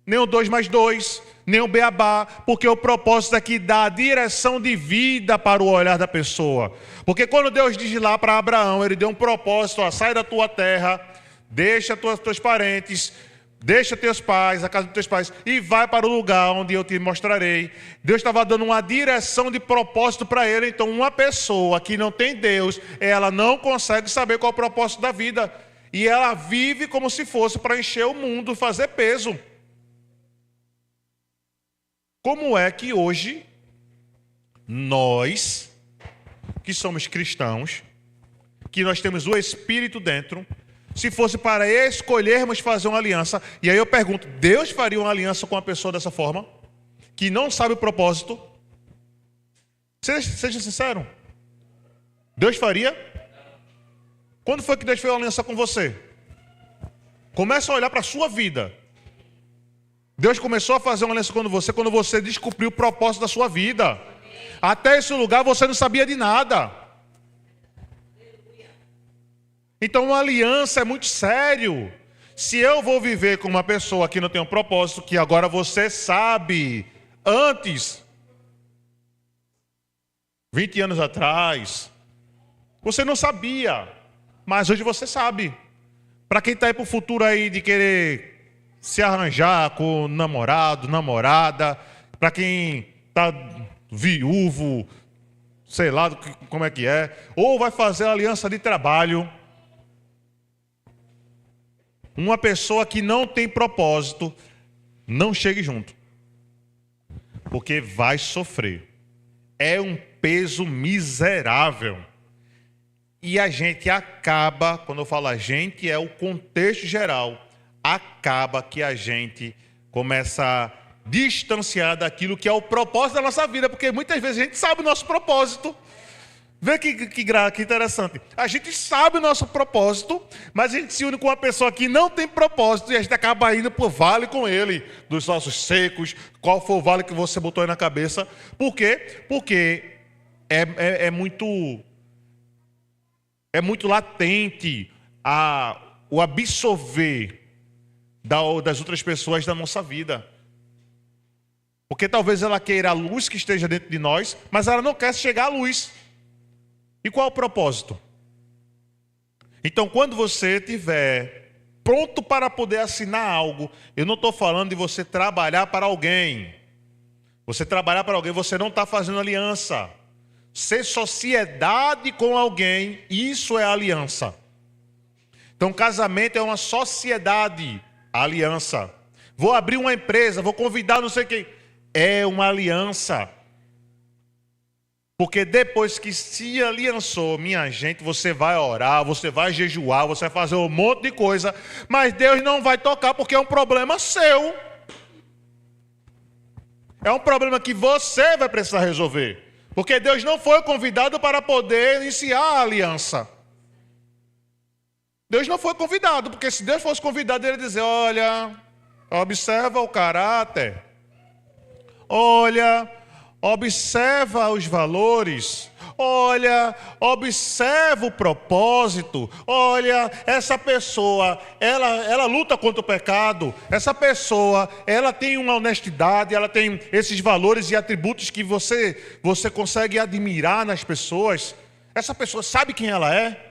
Speaker 1: nem o 2 mais 2, nem o beabá, porque o propósito é que dá a direção de vida para o olhar da pessoa. Porque quando Deus diz lá para Abraão, ele deu um propósito, ó, sai da tua terra, deixa teus parentes, deixa teus pais, a casa dos teus pais, e vai para o lugar onde eu te mostrarei. Deus estava dando uma direção de propósito para ele. Então uma pessoa que não tem Deus, ela não consegue saber qual é o propósito da vida. E ela vive como se fosse para encher o mundo, fazer peso. Como é que hoje, nós, que somos cristãos, que nós temos o Espírito dentro, se fosse para escolhermos fazer uma aliança, e aí eu pergunto, Deus faria uma aliança com uma pessoa dessa forma? Que não sabe o propósito? Seja sincero. Deus faria? Quando foi que Deus fez uma aliança com você? Começa a olhar para a sua vida. Deus começou a fazer uma aliança com você quando você descobriu o propósito da sua vida. Até esse lugar você não sabia de nada. Então uma aliança é muito sério. Se eu vou viver com uma pessoa que não tem um propósito, que agora você sabe, antes, 20 anos atrás, você não sabia, mas hoje você sabe. Para quem está aí para o futuro aí de querer se arranjar com namorado, namorada, para quem está viúvo, sei lá como é que é, ou vai fazer aliança de trabalho, uma pessoa que não tem propósito, não chegue junto, porque vai sofrer. É um peso miserável. E a gente acaba, quando eu falo a gente, é o contexto geral, acaba que a gente começa a distanciar daquilo que é o propósito da nossa vida, porque muitas vezes a gente sabe o nosso propósito. Vê que interessante. A gente sabe o nosso propósito, mas a gente se une com uma pessoa que não tem propósito e a gente acaba indo por vale com ele, dos ossos secos, qual foi o vale que você botou aí na cabeça. Por quê? Porque é muito latente o absorver das outras pessoas da nossa vida. Porque talvez ela queira a luz que esteja dentro de nós, mas ela não quer chegar à luz. E qual é o propósito? Então, quando você estiver pronto para poder assinar algo, eu não estou falando de você trabalhar para alguém. Você trabalhar para alguém, você não está fazendo aliança. Ser sociedade com alguém, isso é aliança. Então, casamento é uma sociedade, aliança. Vou abrir uma empresa, vou convidar não sei quem. É uma aliança. Porque depois que se aliançou, minha gente, você vai orar, você vai jejuar, você vai fazer um monte de coisa, mas Deus não vai tocar porque é um problema seu. É um problema que você vai precisar resolver. Porque Deus não foi convidado para poder iniciar a aliança. Deus não foi convidado, porque se Deus fosse convidado, ele ia dizer, olha, observa o caráter, olha, observa os valores, olha, observa o propósito, olha, essa pessoa, ela luta contra o pecado, essa pessoa, ela tem uma honestidade, ela tem esses valores e atributos que você consegue admirar nas pessoas. Essa pessoa sabe quem ela é?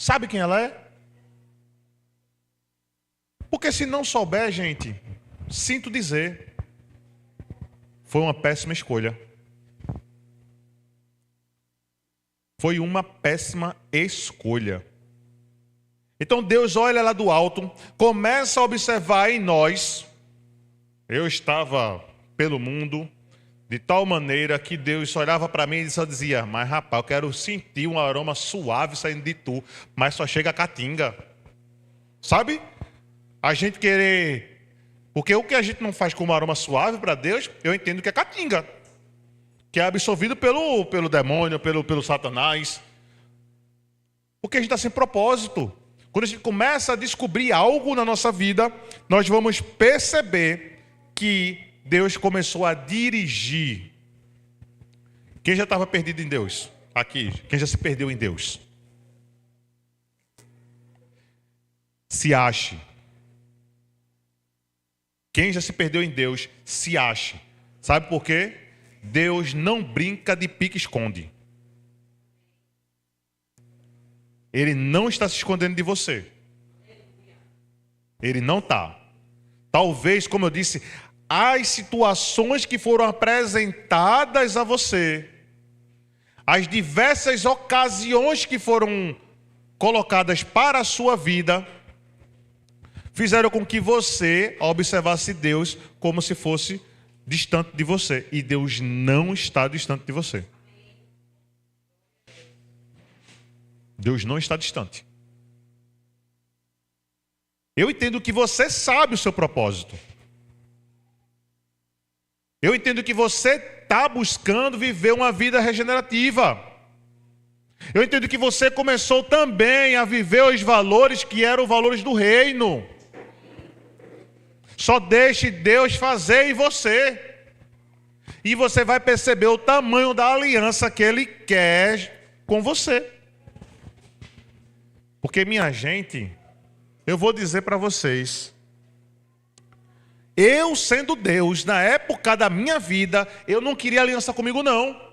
Speaker 1: Sabe quem ela é? Porque se não souber, gente, sinto dizer, foi uma péssima escolha. Foi uma péssima escolha. Então Deus olha lá do alto, começa a observar em nós. Eu estava pelo mundo de tal maneira que Deus olhava para mim e só dizia, mas rapaz, eu quero sentir um aroma suave saindo de tu, mas só chega a caatinga. Sabe? A gente querer... Porque o que a gente não faz com um aroma suave para Deus, eu entendo que é caatinga. Que é absorvido pelo demônio, pelo Satanás. Porque a gente está sem propósito. Quando a gente começa a descobrir algo na nossa vida, nós vamos perceber que Deus começou a dirigir. Quem já estava perdido em Deus? Aqui. Quem já se perdeu em Deus? Se ache. Quem já se perdeu em Deus, se ache. Sabe por quê? Deus não brinca de pique-esconde. Ele não está se escondendo de você. Ele não está. Talvez, como eu disse, as situações que foram apresentadas a você, as diversas ocasiões que foram colocadas para a sua vida, fizeram com que você observasse Deus como se fosse distante de você. E Deus não está distante de você. Deus não está distante. Eu entendo que você sabe o seu propósito. Eu entendo que você está buscando viver uma vida regenerativa. Eu entendo que você começou também a viver os valores que eram os valores do reino. Só deixe Deus fazer em você. E você vai perceber o tamanho da aliança que Ele quer com você. Porque, minha gente, eu vou dizer para vocês, eu sendo Deus, na época da minha vida, eu não queria aliança comigo não.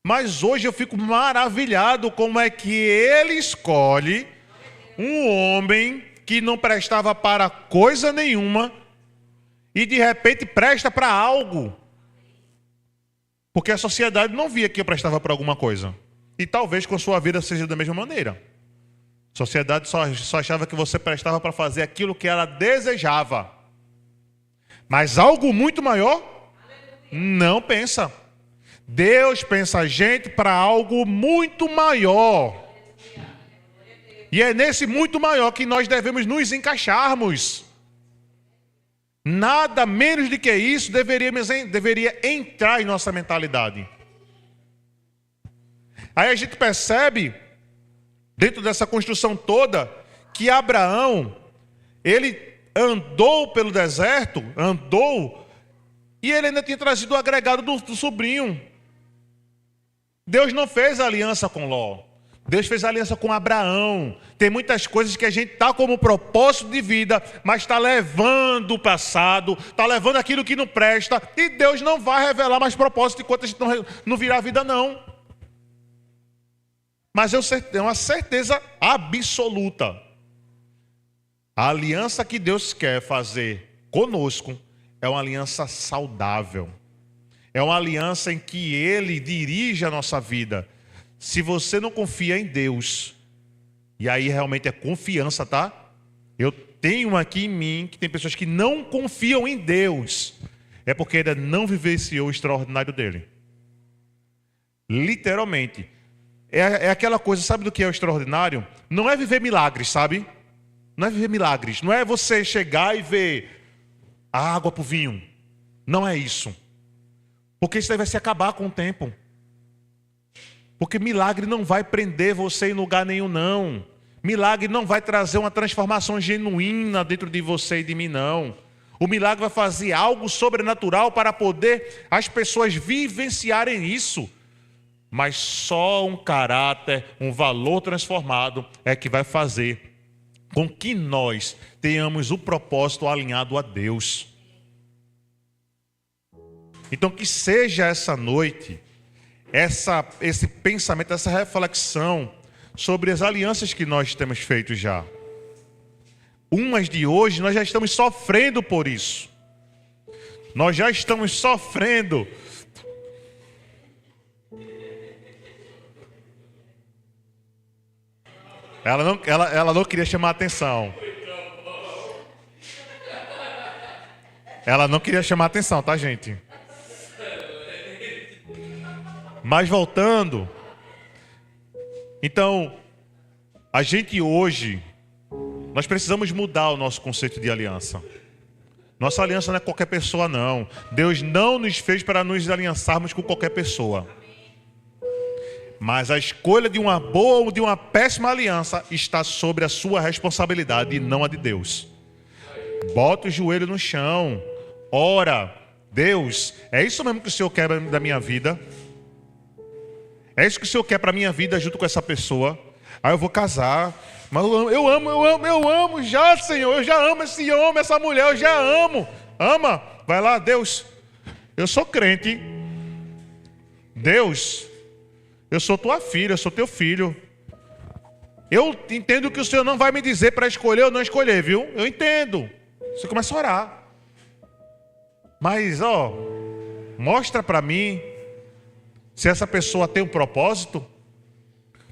Speaker 1: Mas hoje eu fico maravilhado como é que Ele escolhe um homem que não prestava para coisa nenhuma e de repente presta para algo. Porque a sociedade não via que eu prestava para alguma coisa. E talvez com a sua vida seja da mesma maneira. A sociedade só achava que você prestava para fazer aquilo que ela desejava. Mas algo muito maior, não pensa. Deus pensa a gente para algo muito maior. E é nesse muito maior que nós devemos nos encaixarmos. Nada menos do que isso deveria entrar em nossa mentalidade. Aí a gente percebe, dentro dessa construção toda, que Abraão, ele andou pelo deserto, e ele ainda tinha trazido o agregado do sobrinho. Deus não fez aliança com Ló. Deus fez aliança com Abraão. Tem muitas coisas que a gente está como propósito de vida, mas está levando o passado, está levando aquilo que não presta, e Deus não vai revelar mais propósito enquanto a gente não virar a vida, não. Mas eu tenho uma certeza absoluta. A aliança que Deus quer fazer conosco é uma aliança saudável. É uma aliança em que Ele dirige a nossa vida. Se você não confia em Deus, e aí realmente é confiança, tá? Eu tenho aqui em mim que tem pessoas que não confiam em Deus. É porque ainda não vivenciou o extraordinário dele. Literalmente. É aquela coisa, sabe do que é o extraordinário? Não é viver milagres, sabe? Não é viver milagres. Não é você chegar e ver a água para o vinho. Não é isso. Porque isso aí vai se acabar com o tempo. Porque milagre não vai prender você em lugar nenhum, não. Milagre não vai trazer uma transformação genuína dentro de você e de mim, não. O milagre vai fazer algo sobrenatural para poder as pessoas vivenciarem isso. Mas só um caráter, um valor transformado é que vai fazer com que nós tenhamos o propósito alinhado a Deus. Então que seja essa noite, esse pensamento, essa reflexão sobre as alianças que nós temos feito já. Umas de hoje nós já estamos sofrendo por isso. Nós já estamos sofrendo. Ela não queria chamar a atenção. Ela não queria chamar a atenção, tá, gente? Mas voltando, então, a gente hoje, nós precisamos mudar o nosso conceito de aliança. Nossa aliança não é qualquer pessoa, não. Deus não nos fez para nos aliançarmos com qualquer pessoa. Mas a escolha de uma boa ou de uma péssima aliança está sobre a sua responsabilidade e não a de Deus. Bota o joelho no chão, ora, Deus, é isso mesmo que o Senhor quer da minha vida? É isso que o Senhor quer para a minha vida junto com essa pessoa? Aí eu vou casar, mas eu amo já, Senhor, eu já amo esse homem, essa mulher, eu já amo. Ama, vai lá, Deus, eu sou crente. Deus, eu sou tua filha, eu sou teu filho. Eu entendo que o Senhor não vai me dizer para escolher ou não escolher, viu? Eu entendo. Você começa a orar. Mas, mostra para mim se essa pessoa tem um propósito.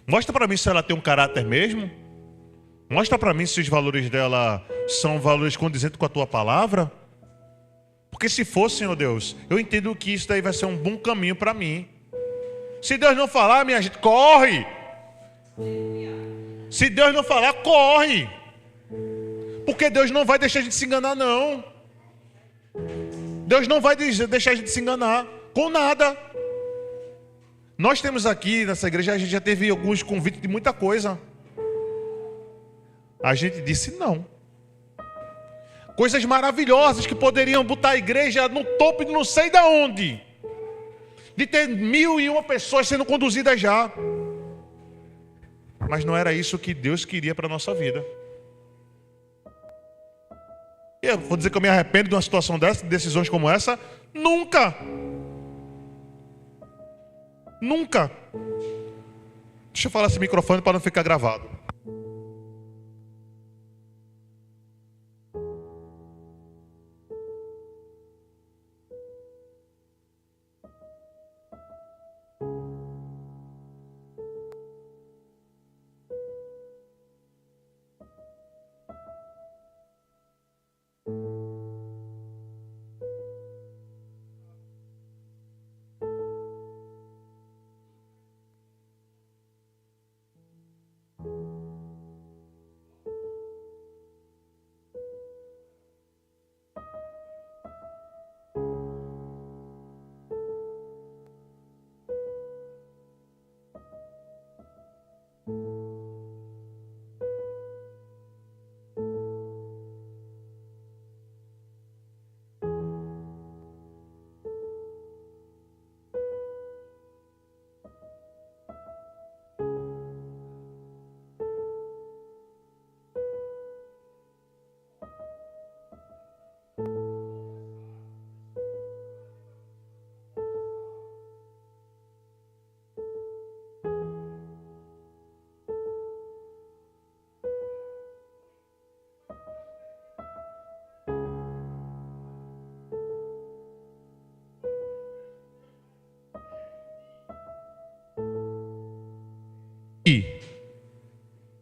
Speaker 1: Mostra para mim se ela tem um caráter mesmo. Mostra para mim se os valores dela são valores condizentes com a tua palavra. Porque se for, Senhor Deus, eu entendo que isso daí vai ser um bom caminho para mim. Se Deus não falar, minha gente, corre. Se Deus não falar, corre. Porque Deus não vai deixar a gente se enganar, não. Deus não vai deixar a gente se enganar com nada. Nós temos aqui nessa igreja, a gente já teve alguns convites de muita coisa. A gente disse não. Coisas maravilhosas que poderiam botar a igreja no topo de não sei de onde. De ter 1.001 pessoas sendo conduzidas já. Mas não era isso que Deus queria para a nossa vida. Eu vou dizer que eu me arrependo de uma situação dessa, de decisões como essa? Nunca. Nunca. Deixa eu falar esse microfone para não ficar gravado.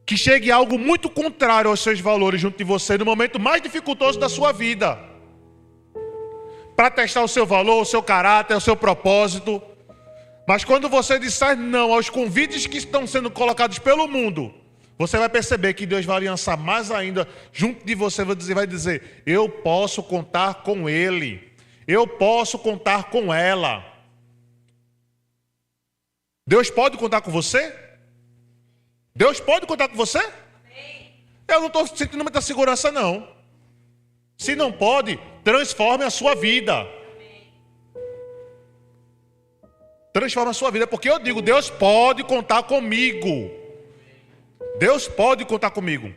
Speaker 1: Que chegue algo muito contrário aos seus valores junto de você no momento mais dificultoso da sua vida. Para testar o seu valor, o seu caráter, o seu propósito. Mas quando você disser não aos convites que estão sendo colocados pelo mundo, você vai perceber que Deus vai aliançar mais ainda junto de você. Vai dizer, eu posso contar com Ele. Eu posso contar com ela. Deus pode contar com você? Deus pode contar com você? Eu não estou sentindo muita segurança, não. Se não pode, transforme a sua vida. Transforme a sua vida, porque eu digo, Deus pode contar comigo. Deus pode contar comigo.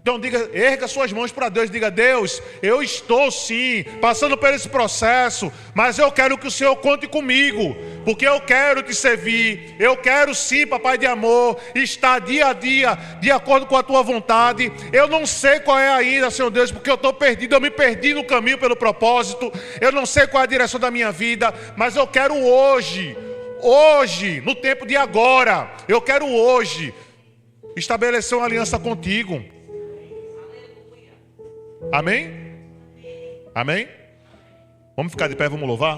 Speaker 1: Então diga, erga suas mãos para Deus, diga, Deus, eu estou sim, passando por esse processo, mas eu quero que o Senhor conte comigo, porque eu quero te servir, eu quero sim, papai de amor, estar dia a dia, de acordo com a tua vontade. Eu não sei qual é ainda, Senhor Deus, porque eu estou perdido, eu me perdi no caminho pelo propósito, eu não sei qual é a direção da minha vida, mas eu quero hoje, no tempo de agora, eu quero hoje, estabelecer uma aliança contigo. Amém? Amém? Vamos ficar de pé, vamos louvar?